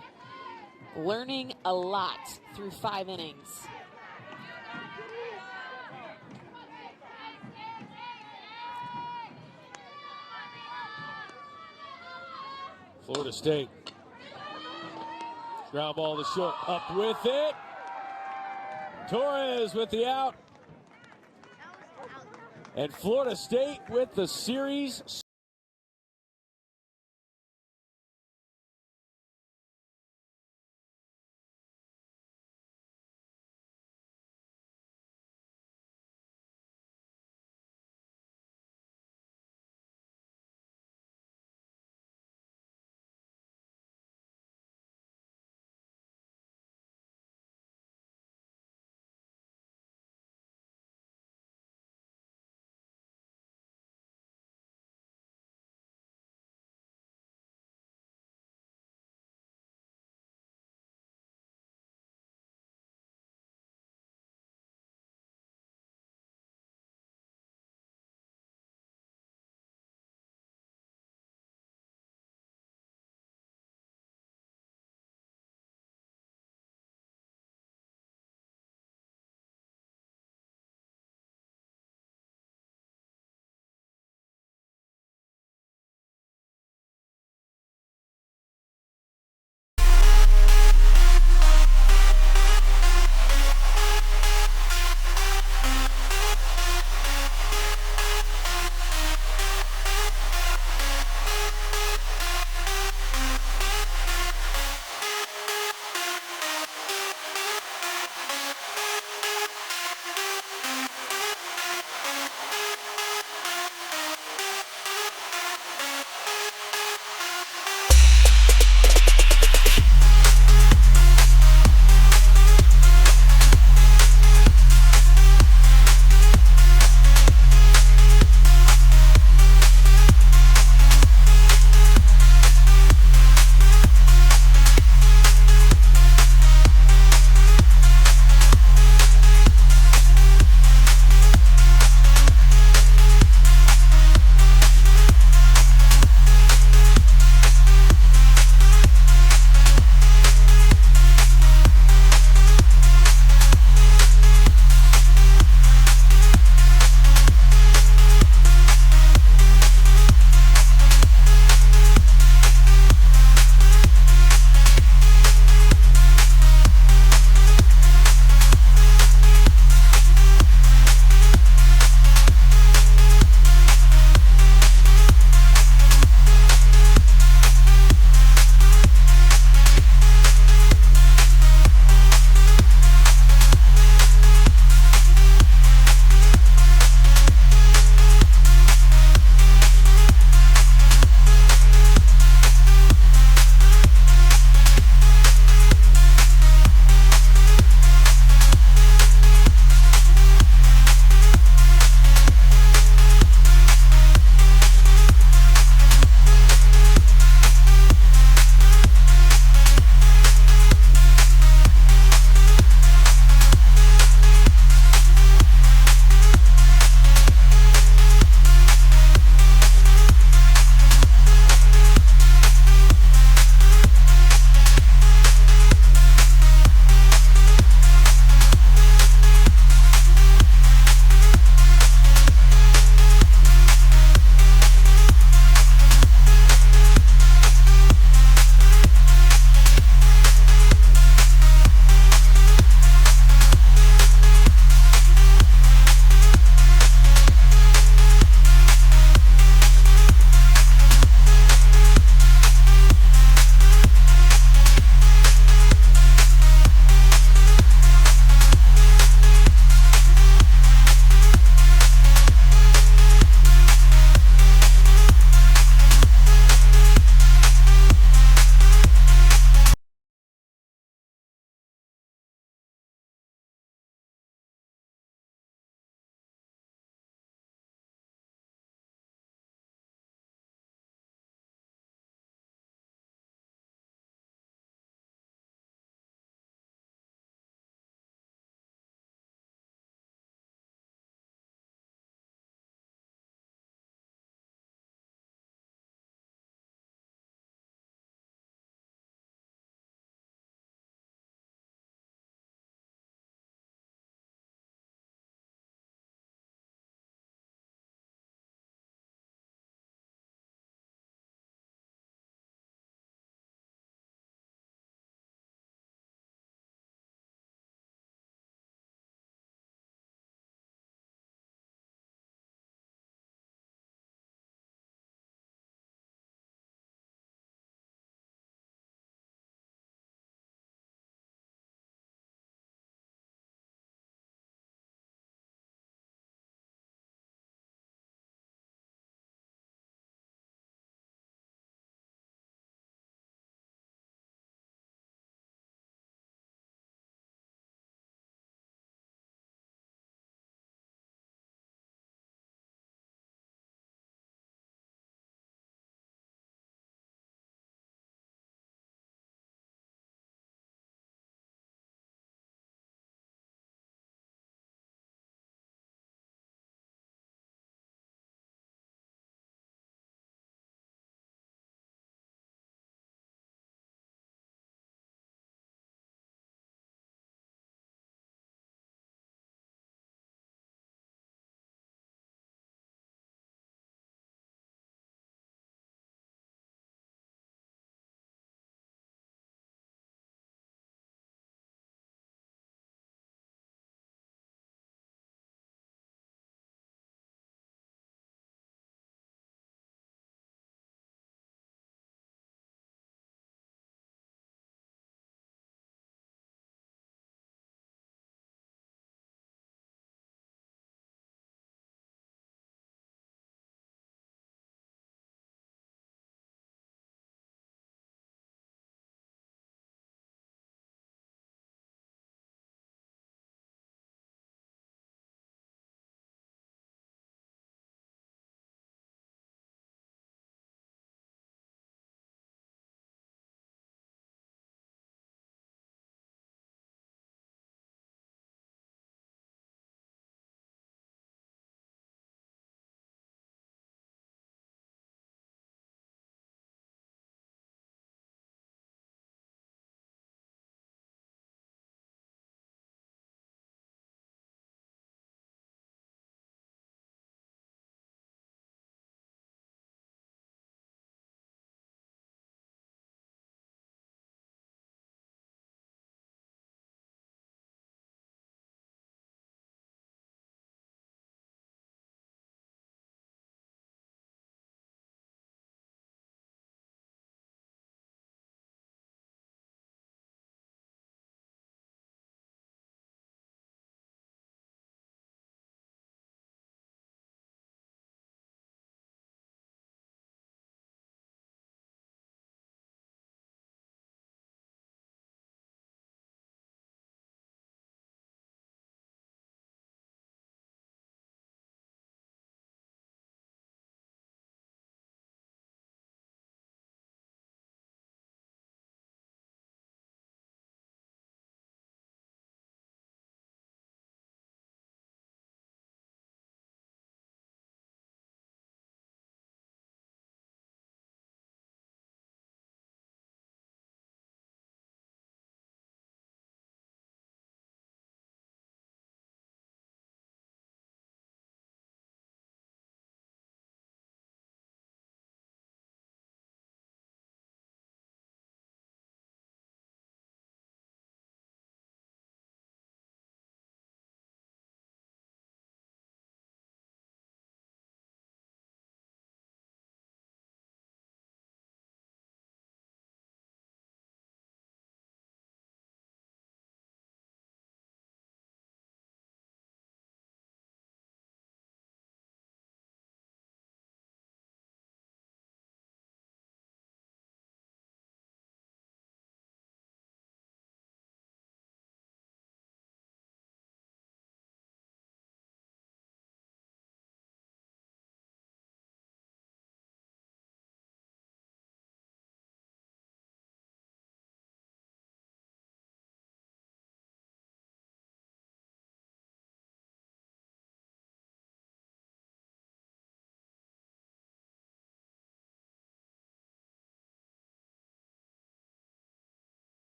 learning a lot through 5 innings. Florida State. Ground ball to short. Up with it. Torres with the out. And Florida State with the series.